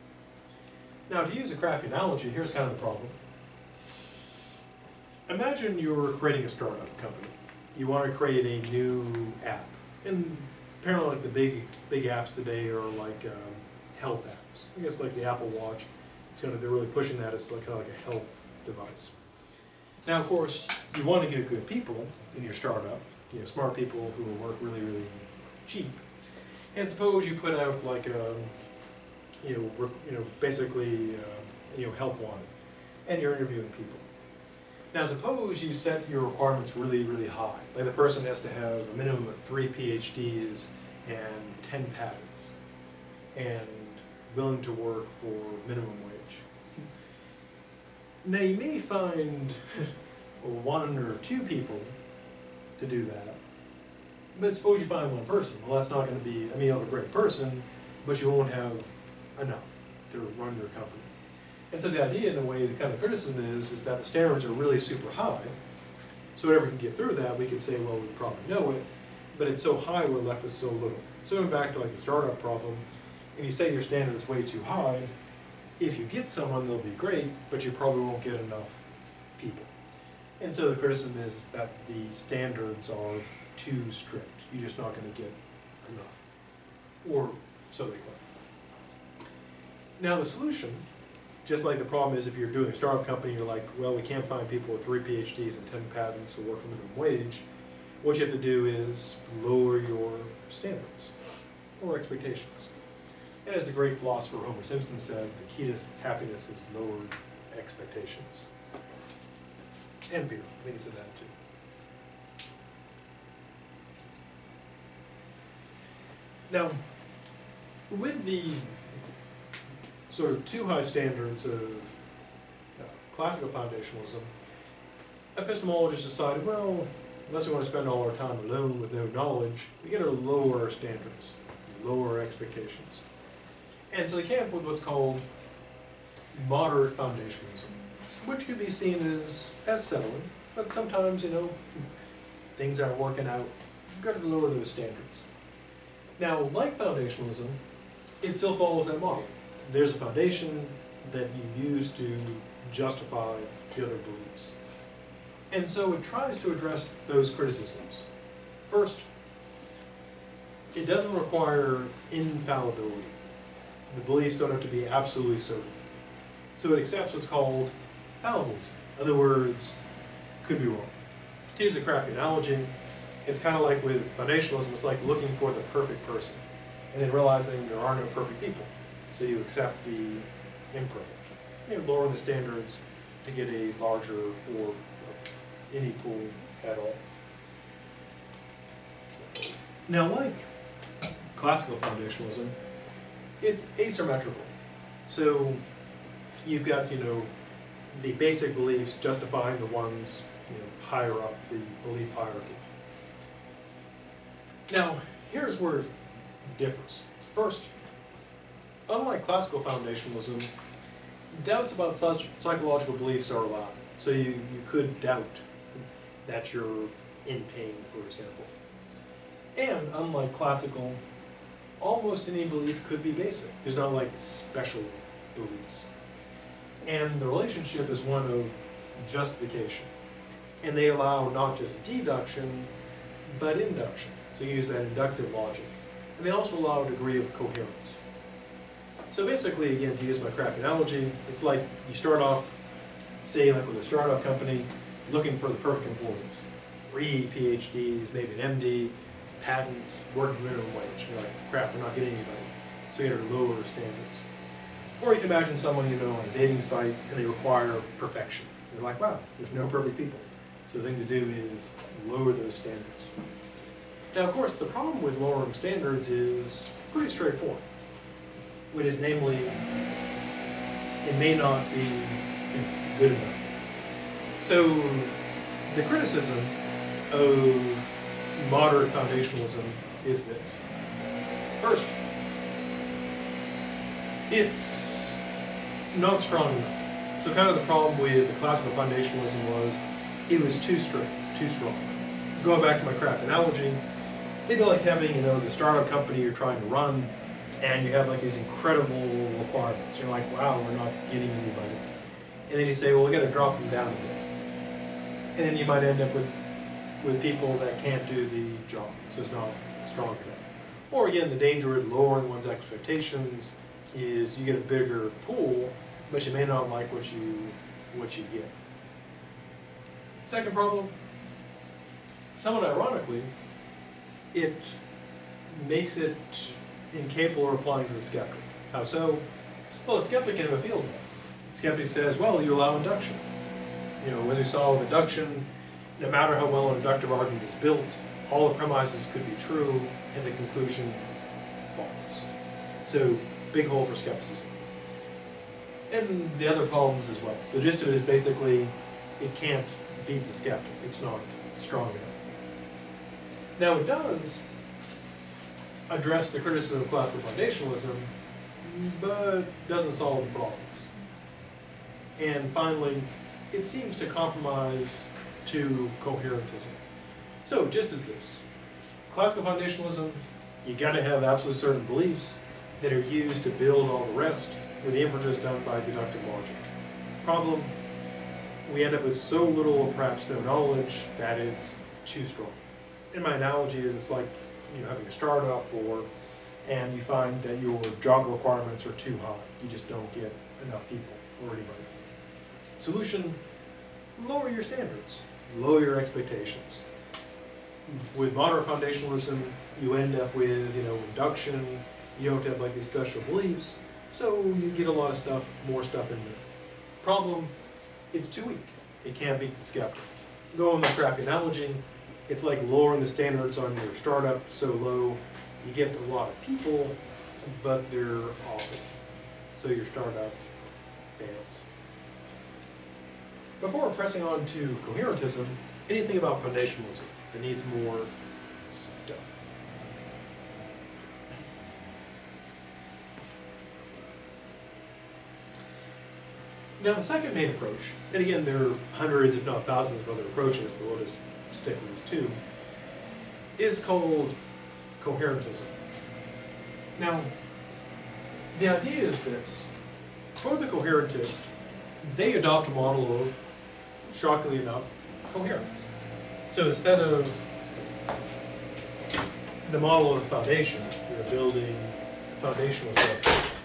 Now, to use a crappy analogy, here's kind of the problem. Imagine you're creating a startup company. You want to create a new app. And apparently like the big apps today are like health apps. I guess like the Apple Watch, they're really pushing that as like, kind of like a health device. Now, of course, you want to get good people in your startup, smart people who will work really, really cheap. And suppose you put out like a, basically, help wanted, and you're interviewing people. Now, suppose you set your requirements really, really high. Like the person has to have a minimum of 3 PhDs and 10 patents, and willing to work for minimum wage. Now, you may find 1 or 2 people to do that, but suppose you find 1 person. Well, that's not going to be, you'll have a great person, but you won't have enough to run your company. And so the idea, in a way, the kind of criticism is that the standards are really super high, so whatever can get through that, we could say, well, we probably know it, but it's so high, we're left with so little. So going back to like the startup problem, if you say your standard is way too high, if you get someone, they'll be great, but you probably won't get enough people. And so the criticism is that the standards are too strict. You're just not going to get enough. Or so they claim. Now the solution, just like the problem is if you're doing a startup company, you're like, well, we can't find people with 3 PhDs and 10 patents who work for minimum wage. What you have to do is lower your standards or expectations. And as the great philosopher Homer Simpson said, the key to happiness is lowered expectations. And beer, I think he said that too. Now, with the sort of too high standards of classical foundationalism, epistemologists decided, well, unless we want to spend all our time alone with no knowledge, we got to lower our standards, lower our expectations. And so they came up with what's called moderate foundationalism, which could be seen as settling, but sometimes, things aren't working out. You've got to lower those standards. Now, like foundationalism, it still follows that model. There's a foundation that you use to justify the other beliefs. And so it tries to address those criticisms. First, it doesn't require infallibility. The beliefs don't have to be absolutely certain. So it accepts what's called fallibilism. In other words, could be wrong. To use a crappy analogy, it's kind of like with foundationalism, it's like looking for the perfect person and then realizing there are no perfect people. So you accept the imperfect. You lower the standards to get a larger or any pool at all. Now, like classical foundationalism, it's asymmetrical. So you've got, the basic beliefs justifying the ones higher up the belief hierarchy. Now, here's where it differs. First, unlike classical foundationalism, doubts about such psychological beliefs are allowed. So you could doubt that you're in pain, for example. And unlike classical, almost any belief could be basic. There's not like special beliefs. And the relationship is one of justification. And they allow not just deduction, but induction. So you use that inductive logic. And they also allow a degree of coherence. So basically, again, to use my crap analogy, it's like you start off, say like with a startup company, looking for the perfect employees. 3 PhDs, maybe an MD, patents, working minimum wage. You're like, crap, we're not getting anybody. So you have to lower standards. Or you can imagine someone, on a dating site and they require perfection. You're like, wow, there's no perfect people. So the thing to do is lower those standards. Now, of course, the problem with lowering standards is pretty straightforward. Which is namely, it may not be good enough. So the criticism of moderate foundationalism is this. First, it's not strong enough. So kind of the problem with the classical foundationalism was it was too strict, too strong. Going back to my crap analogy, it'd be like having, the startup company you're trying to run, and you have like these incredible requirements. You're like, wow, we're not getting anybody. And then you say, well, we got to drop them down a bit. And then you might end up with people that can't do the job, so it's not strong enough. Or again, the danger with lowering one's expectations is you get a bigger pool, but you may not like what you get. Second problem, somewhat ironically, it makes it incapable of applying to the skeptic. How so? Well, the skeptic can have a field day. The skeptic says, well, you allow induction. As we saw with deduction, no matter how well an inductive argument is built, all the premises could be true, and the conclusion false. So, big hole for skepticism. And the other problems as well. So, just it is basically, it can't beat the skeptic. It's not strong enough. Now, it does address the criticism of classical foundationalism, but doesn't solve the problems. And finally, it seems to compromise to coherentism. So, just as this, classical foundationalism, you got to have absolute certain beliefs that are used to build all the rest, with the inferences done by deductive logic. Problem, we end up with so little or perhaps no knowledge that it's too strong. And my analogy is it's like having a startup and you find that your job requirements are too high. You just don't get enough people or anybody. Solution, lower your standards, lower your expectations. With moderate foundationalism, you end up with, induction, you don't have like these special beliefs, so you get a lot of stuff, more stuff in there. Problem, it's too weak. It can't beat the skeptic. Go on the crappy analogy, it's like lowering the standards on your startup so low, you get a lot of people, but they're awful. So your startup fails. Before pressing on to coherentism, anything about foundationalism that needs more stuff? Now the second main approach, and again there are hundreds if not thousands of other approaches, but we'll just stick with these two, is called coherentism. Now, the idea is this. For the coherentist, they adopt a model of, shockingly enough, coherence. So instead of the model of the foundation, you're building foundational structure,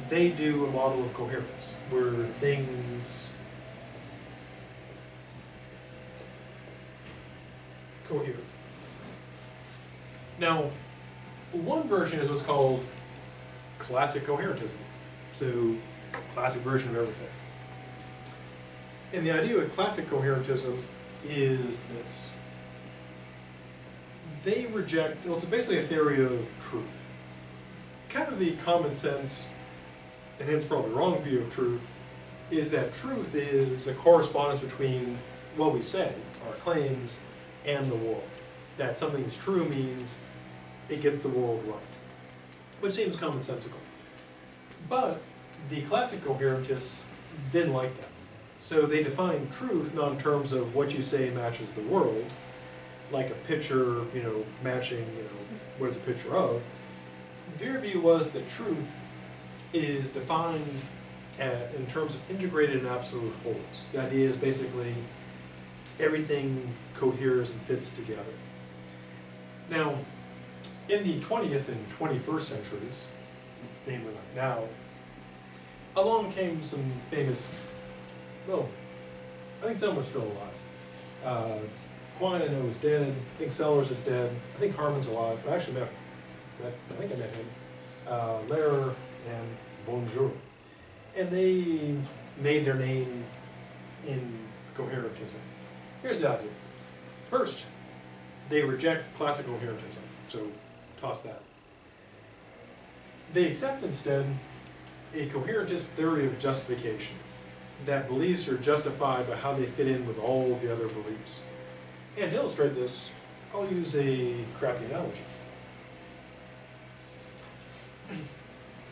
they do a model of coherence, where things cohere. Now, one version is what's called classic coherentism. So, classic version of everything. And the idea with classic coherentism is that they reject, well, it's basically a theory of truth. Kind of the common sense, and hence probably wrong view of truth, is that truth is a correspondence between what we say, our claims, and the world. That something is true means it gets the world right, which seems commonsensical. But the classic coherentists didn't like that. So they defined truth not in terms of what you say matches the world, like a picture, matching, what it's a picture of. Their view was that truth is defined in terms of integrated and absolute wholes. The idea is basically everything coheres and fits together. Now, in the 20th and 21st centuries, namely like now, along came some famous, well, I think some are still alive. Quine, I know, is dead. I think Sellers is dead. I think Harman's alive. I actually I think I met him. Lehrer and Bonjour. And they made their name in coherentism. Here's the idea. First, they reject classical coherentism, so toss that. They accept instead a coherentist theory of justification, that beliefs are justified by how they fit in with all the other beliefs. And to illustrate this, I'll use a crappy analogy.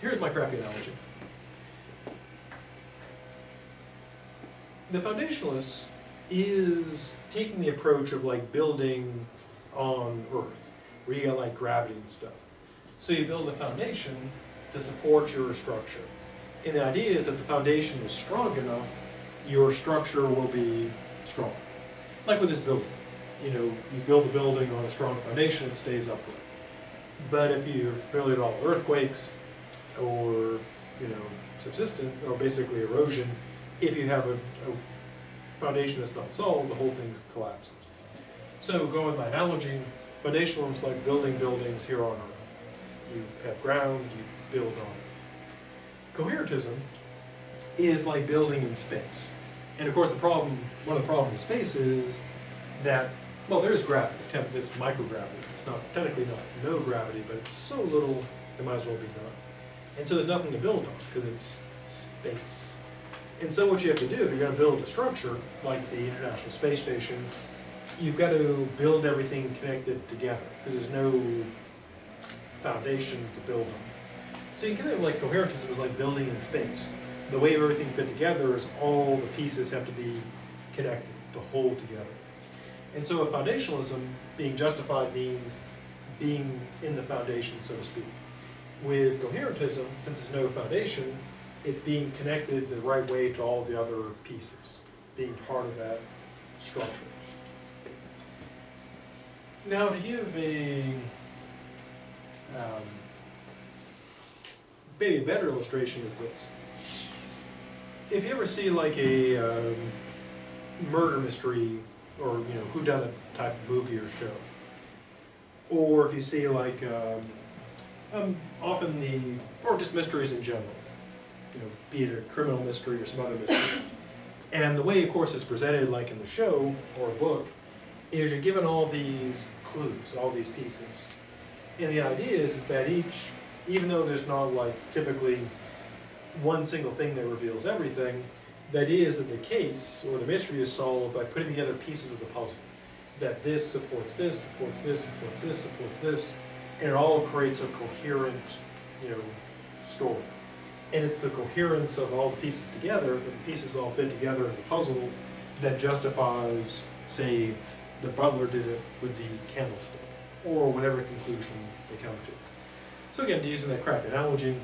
Here's my crappy analogy. The foundationalist is taking the approach of like building on Earth, where you got like gravity and stuff. So you build a foundation to support your structure. And the idea is that the foundation is strong enough, your structure will be strong. Like with this building. You build a building on a strong foundation, it stays upright. But if you're familiar with all earthquakes, or subsistent, or basically erosion, if you have a foundation that's not solid, the whole thing collapses. So going by analogy, foundationalism is like building buildings here on Earth. You have ground, you build on it. Coherentism is like building in space. And of course one of the problems in space is that, well, there is gravity, it's microgravity. It's not, technically not no gravity, but it's so little, it might as well be none. And so there's nothing to build on, because it's space. And so what you have to do, if you're going to build a structure, like the International Space Station, you've got to build everything connected together, because there's no foundation to build on. So you can think of like coherentism as like building in space. The way everything fit together is all the pieces have to be connected to hold together. And so a foundationalism, being justified, means being in the foundation, so to speak. With coherentism, since there's no foundation, it's being connected the right way to all the other pieces, being part of that structure. Now, to give maybe a better illustration is this. If you ever see like a murder mystery, or whodunit type of movie or show, or if you see like often or just mysteries in general, be it a criminal mystery or some other mystery. And the way, of course, it's presented, like in the show or a book, is you're given all these clues, all these pieces. And the idea is that even though there's not like typically one single thing that reveals everything, the idea is that the case or the mystery is solved by putting together pieces of the puzzle. That this supports this, supports this, supports this, supports this, and it all creates a coherent, story. And it's the coherence of all the pieces together, that the pieces all fit together in the puzzle, that justifies, say, the butler did it with the candlestick, or whatever conclusion they come to. So again, using that crappy analogy,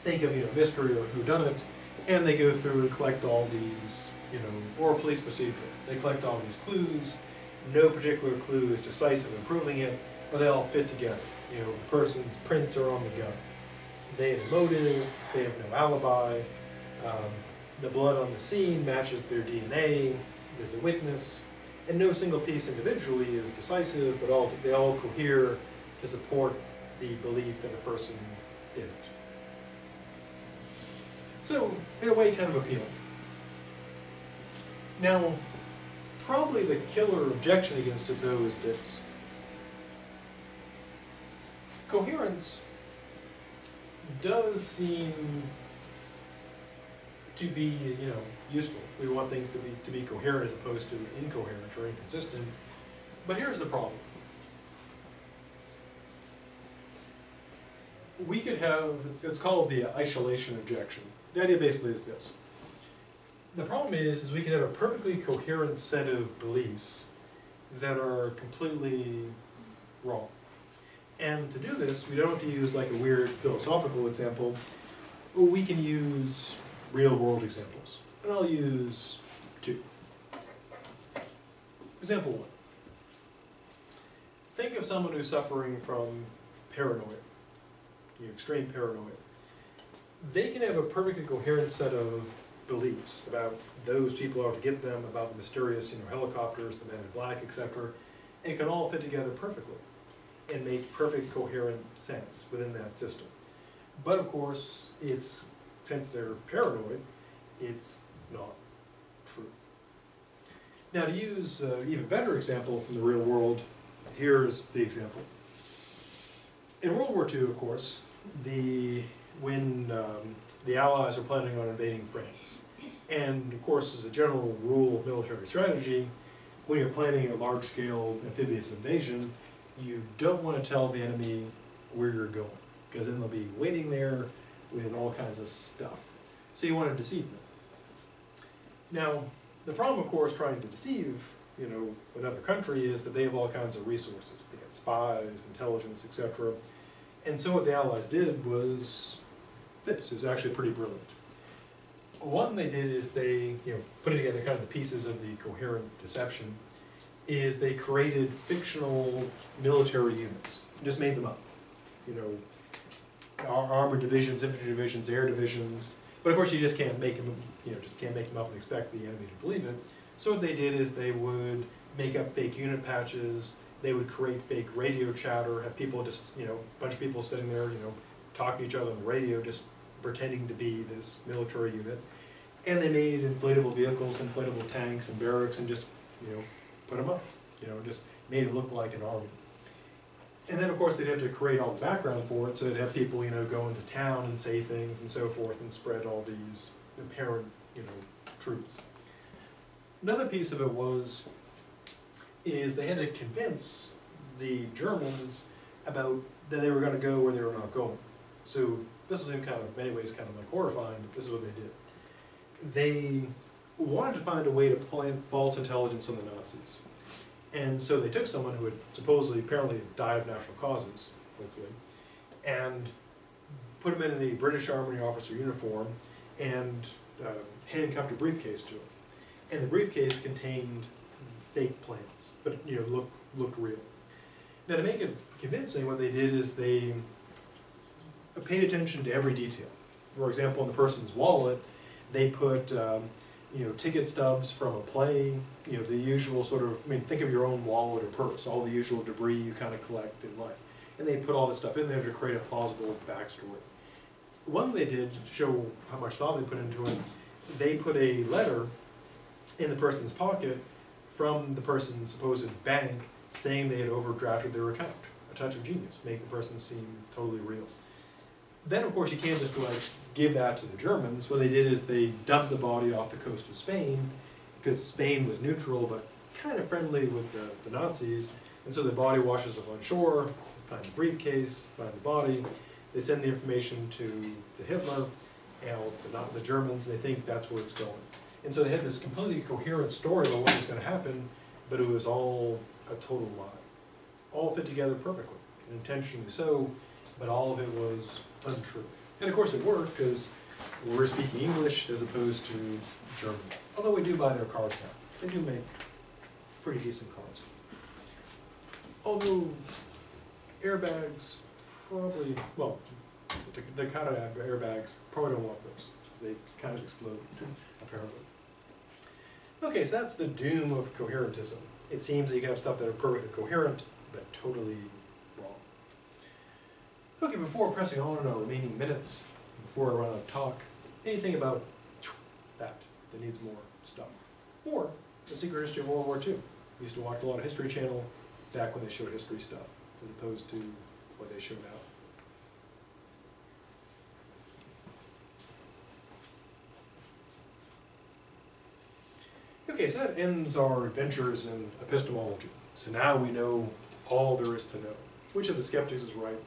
think of mystery or whodunit, And they go through and collect all these, or police procedural. They collect all these clues. No particular clue is decisive in proving it, but they all fit together. The person's prints are on the gun. They have a motive, they have no alibi, the blood on the scene matches their DNA, there's a witness, and no single piece individually is decisive, but they all cohere to support the belief that a person did it. So, in a way, kind of appealing. Now, probably the killer objection against it, though, is this. Coherence does seem to be, useful. We want things to be coherent as opposed to incoherent or inconsistent. But here's the problem. We could have, it's called the isolation objection. The idea basically is this. The problem is we can have a perfectly coherent set of beliefs that are completely wrong. And to do this, we don't have to use like a weird philosophical example. We can use real-world examples. And I'll use two. Example one. Think of someone who's suffering from paranoia, extreme paranoia. They can have a perfectly coherent set of beliefs about those people out to get them, about the mysterious, helicopters, the men in black, etc. It can all fit together perfectly and make perfect coherent sense within that system. But of course, since they're paranoid, it's not true. Now to use an even better example from the real world, here's the example. In World War II, of course, when the Allies were planning on invading France, and of course as a general rule of military strategy, when you're planning a large-scale amphibious invasion, you don't want to tell the enemy where you're going, because then they'll be waiting there with all kinds of stuff. So you want to deceive them. Now, the problem, of course, trying to deceive, another country is that they have all kinds of resources. They got spies, intelligence, etc. And so what the Allies did was this. It was actually pretty brilliant. One they did is they, putting together kind of the pieces of the coherent deception, is they created fictional military units. Just made them up. Armored divisions, infantry divisions, air divisions. But of course you just can't make them, just can't make them up and expect the enemy to believe it. So what they did is they would make up fake unit patches, they would create fake radio chatter, have people just, a bunch of people sitting there, talking to each other on the radio, just pretending to be this military unit. And they made inflatable vehicles, inflatable tanks and barracks and just, put them up, just made it look like an army. And then of course they'd have to create all the background for it, so they'd have people, go into town and say things and so forth and spread all these apparent, truths. Another piece of it is they had to convince the Germans about that they were going to go where they were not going. So this was in many ways kind of like horrifying, but this is what they did. They wanted to find a way to plant false intelligence on the Nazis. And so they took someone who had apparently died of natural causes, hopefully, and put him in a British Army officer uniform and handcuffed a briefcase to him. And the briefcase contained fake plans, but looked real. Now to make it convincing, what they did is they paid attention to every detail. For example, in the person's wallet, they put ticket stubs from a play, the usual sort of, think of your own wallet or purse, all the usual debris you kind of collect in life. And they put all this stuff in there to create a plausible backstory. One they did to show how much thought they put into it, they put a letter in the person's pocket from the person's supposed bank saying they had overdrafted their account. A touch of genius, make the person seem totally real. Then, of course, you can't just give that to the Germans. What they did is they dumped the body off the coast of Spain, because Spain was neutral but kind of friendly with the Nazis. And so the body washes up on shore, find the briefcase, find the body. They send the information to Hitler, and the Germans, they think that's where it's going. And so they had this completely coherent story about what was going to happen, but it was all a total lie. All fit together perfectly, and intentionally so, but all of it was untrue. And of course it worked, because we're speaking English as opposed to German. Although we do buy their cars now. They do make pretty decent cars. Although airbags probably, well, the kind of airbags probably don't want those. They kind of explode, apparently. Okay, so that's the doom of coherentism. It seems that you can have stuff that are perfectly coherent, but totally wrong. Okay, before pressing on in our remaining minutes, before I run out of talk, anything about that needs more stuff. Or the secret history of World War II. We used to watch a lot of History Channel back when they showed history stuff, as opposed to what they show now. Okay, so that ends our adventures in epistemology. So now we know all there is to know. Which of the skeptics is right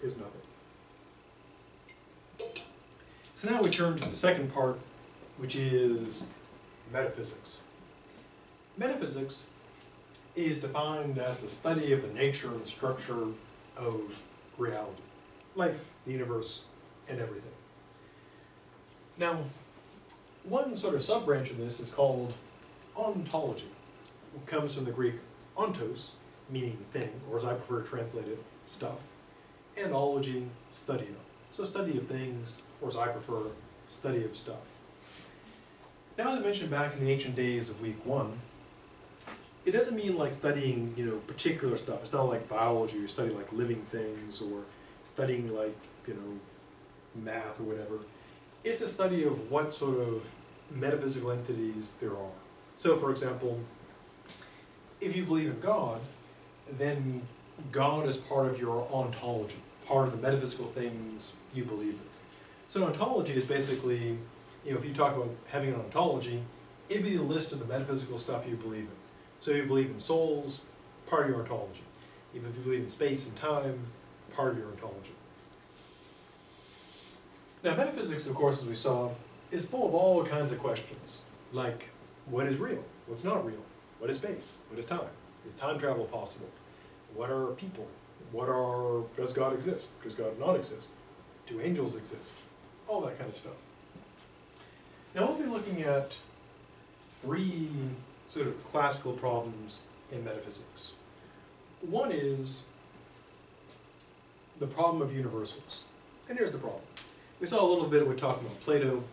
is nothing. So now we turn to the second part, which is metaphysics. Metaphysics is defined as the study of the nature and structure of reality, life, the universe, and everything. Now, one sort of sub-branch of this is called ontology. It comes from the Greek ontos, meaning thing, or as I prefer to translate it, stuff, and ology, study of. So study of things, or as I prefer, study of stuff. Now, as I mentioned back in the ancient days of week 1, it doesn't mean like studying, particular stuff. It's not like biology, you study like living things, or studying like, math or whatever. It's a study of what sort of metaphysical entities there are. So, for example, if you believe in God, then God is part of your ontology, part of the metaphysical things you believe in. So ontology is basically, if you talk about having an ontology, it'd be the list of the metaphysical stuff you believe in. So if you believe in souls, part of your ontology. Even if you believe in space and time, part of your ontology. Now metaphysics, of course, as we saw, is full of all kinds of questions, like what is real? What's not real? What is space? What is time? Is time travel possible? What are people? Does God exist? Does God not exist? Do angels exist? All that kind of stuff. Now we'll be looking at 3 sort of classical problems in metaphysics. One is the problem of universals. And here's the problem. We saw a little bit when we talked about Plato,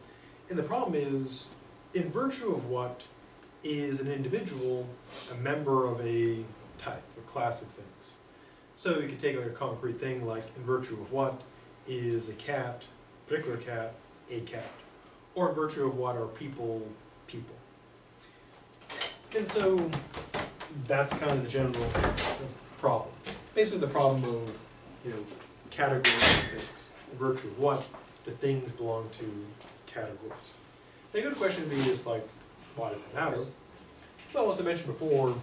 and the problem is, in virtue of what is an individual a member of a type, a class of things. So you could take like a concrete thing like, in virtue of what is a cat, particular cat, a cat. Or in virtue of what are people, people. And so that's kind of the general problem. Basically the problem of, categorizing things. In virtue of what do things belong to categories. A good question to be is like, why does it matter? Well, as I mentioned before,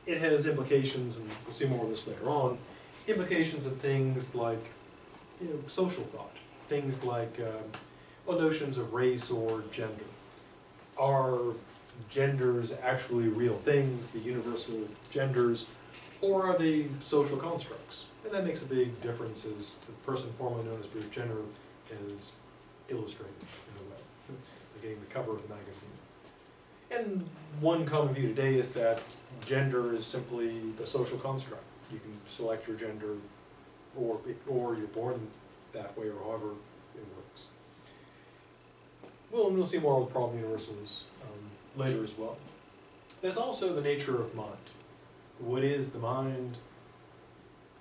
it has implications, and we'll see more of this later on, implications of things like, social thought. Things like, notions of race or gender. Are genders actually real things, the universal genders, or are they social constructs? And that makes a big difference as the person formerly known as British gender is illustrated in a way, like getting the cover of the magazine. And one common view today is that gender is simply a social construct. You can select your gender, or you're born that way, or however it works. Well, and we'll see more of the problem universals later as well. There's also the nature of mind. What is the mind?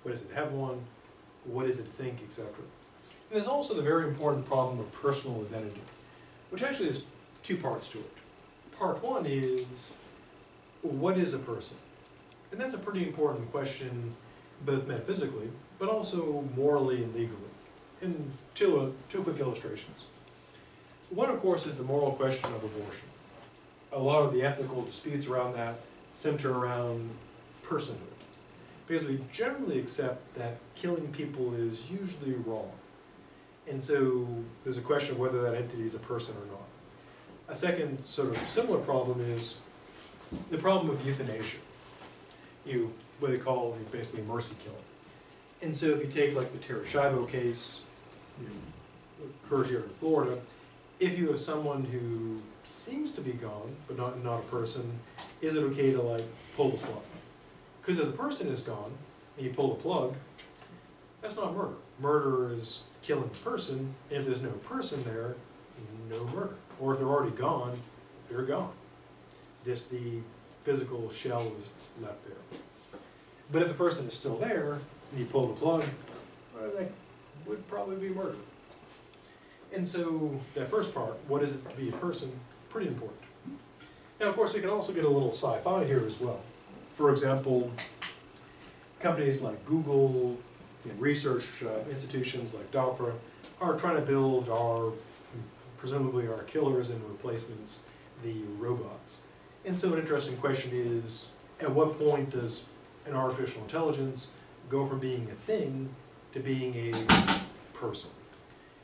What does it have one? What does it think, etc. And there's also the very important problem of personal identity, which actually has 2 parts to it. Part 1 is, what is a person? And that's a pretty important question, both metaphysically, but also morally and legally. And 2 quick illustrations. One, of course, is the moral question of abortion. A lot of the ethical disputes around that center around personhood. Because we generally accept that killing people is usually wrong. And so there's a question of whether that entity is a person or not. A second sort of similar problem is the problem of euthanasia. What they call basically mercy killing. And so if you take like the Terri Schiavo case, occurred here in Florida. If you have someone who seems to be gone, but not a person, is it okay to like pull the plug? Because if the person is gone, and you pull the plug, that's not murder. Murder is killing the person, and if there's no person there, no murder. Or if they're already gone, they're gone. Just the physical shell is left there. But if the person is still there, and you pull the plug, well, that would probably be murder. And so that first part, what is it to be a person, pretty important. Now, of course, we can also get a little sci-fi here as well. For example, companies like Google, research institutions like DARPA are trying to build presumably our killers and replacements, the robots. And so an interesting question is, at what point does an artificial intelligence go from being a thing to being a person?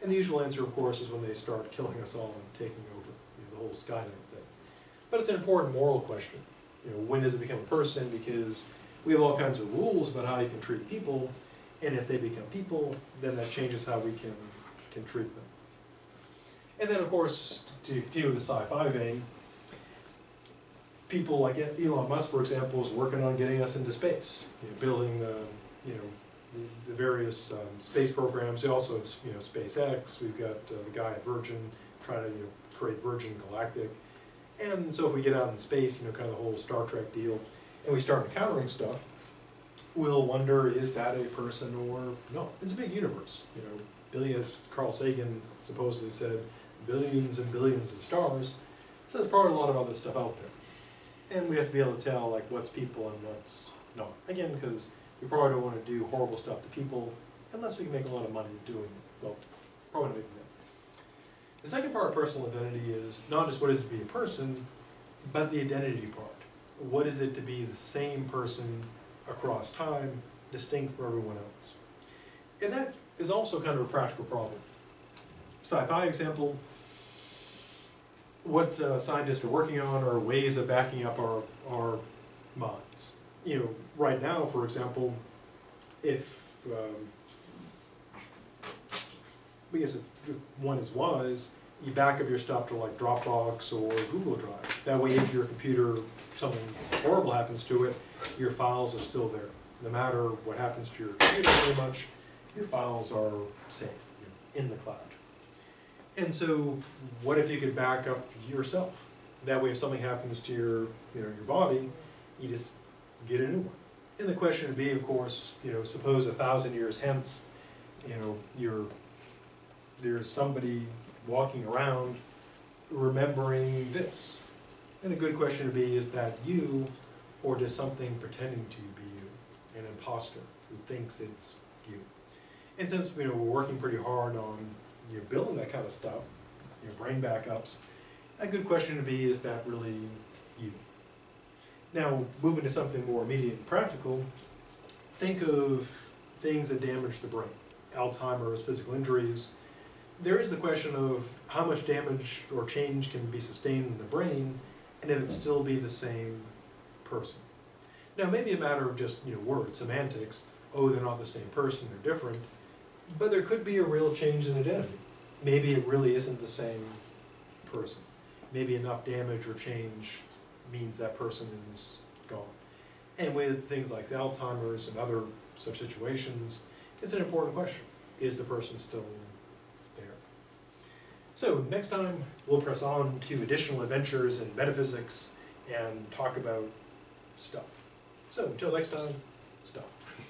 And the usual answer, of course, is when they start killing us all and taking over, the whole Skynet thing. But it's an important moral question. When does it become a person? Because we have all kinds of rules about how you can treat people, and if they become people, then that changes how we can treat them. And then, of course, to continue with the sci-fi vein, people like Elon Musk, for example, is working on getting us into space, building the various space programs. They also have, SpaceX. We've got the guy at Virgin trying to create Virgin Galactic. And so if we get out in space, kind of the whole Star Trek deal, and we start encountering stuff, we'll wonder, is that a person or no? It's a big universe. As Carl Sagan supposedly said, billions and billions of stars. So there's probably a lot of other stuff out there. And we have to be able to tell what's people and what's not. Again, because we probably don't want to do horrible stuff to people unless we can make a lot of money doing it. Well, probably not making that. The second part of personal identity is not just what is it to be a person, but the identity part. What is it to be the same person across time, distinct from everyone else? And that is also kind of a practical problem. Sci-fi example, what scientists are working on are ways of backing up our minds. Right now, for example, if one is wise, you back up your stuff to like Dropbox or Google Drive. That way, if your computer, something horrible happens to it, your files are still there. No matter what happens to your computer, pretty much, your files are safe in the cloud. And so, what if you could back up yourself? That way, if something happens to your body, you just get a new one. And the question would be, of course, suppose 1,000 years hence, there's somebody walking around remembering this. And a good question would be, is that you, or does something pretending to be you, an imposter who thinks it's you? And since we're working pretty hard on building that kind of stuff, brain backups, a good question to be, is that really you? Now, moving to something more immediate and practical, think of things that damage the brain. Alzheimer's, physical injuries. There is the question of how much damage or change can be sustained in the brain, and if it still be the same person. Now, it may be a matter of just words, semantics. Oh, they're not the same person, they're different. But there could be a real change in identity. Maybe it really isn't the same person. Maybe enough damage or change means that person is gone. And with things like Alzheimer's and other such situations, it's an important question. Is the person still there? So next time, we'll press on to additional adventures in metaphysics and talk about stuff. So until next time, stuff.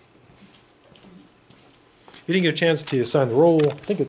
If you didn't get a chance to sign the roll, I think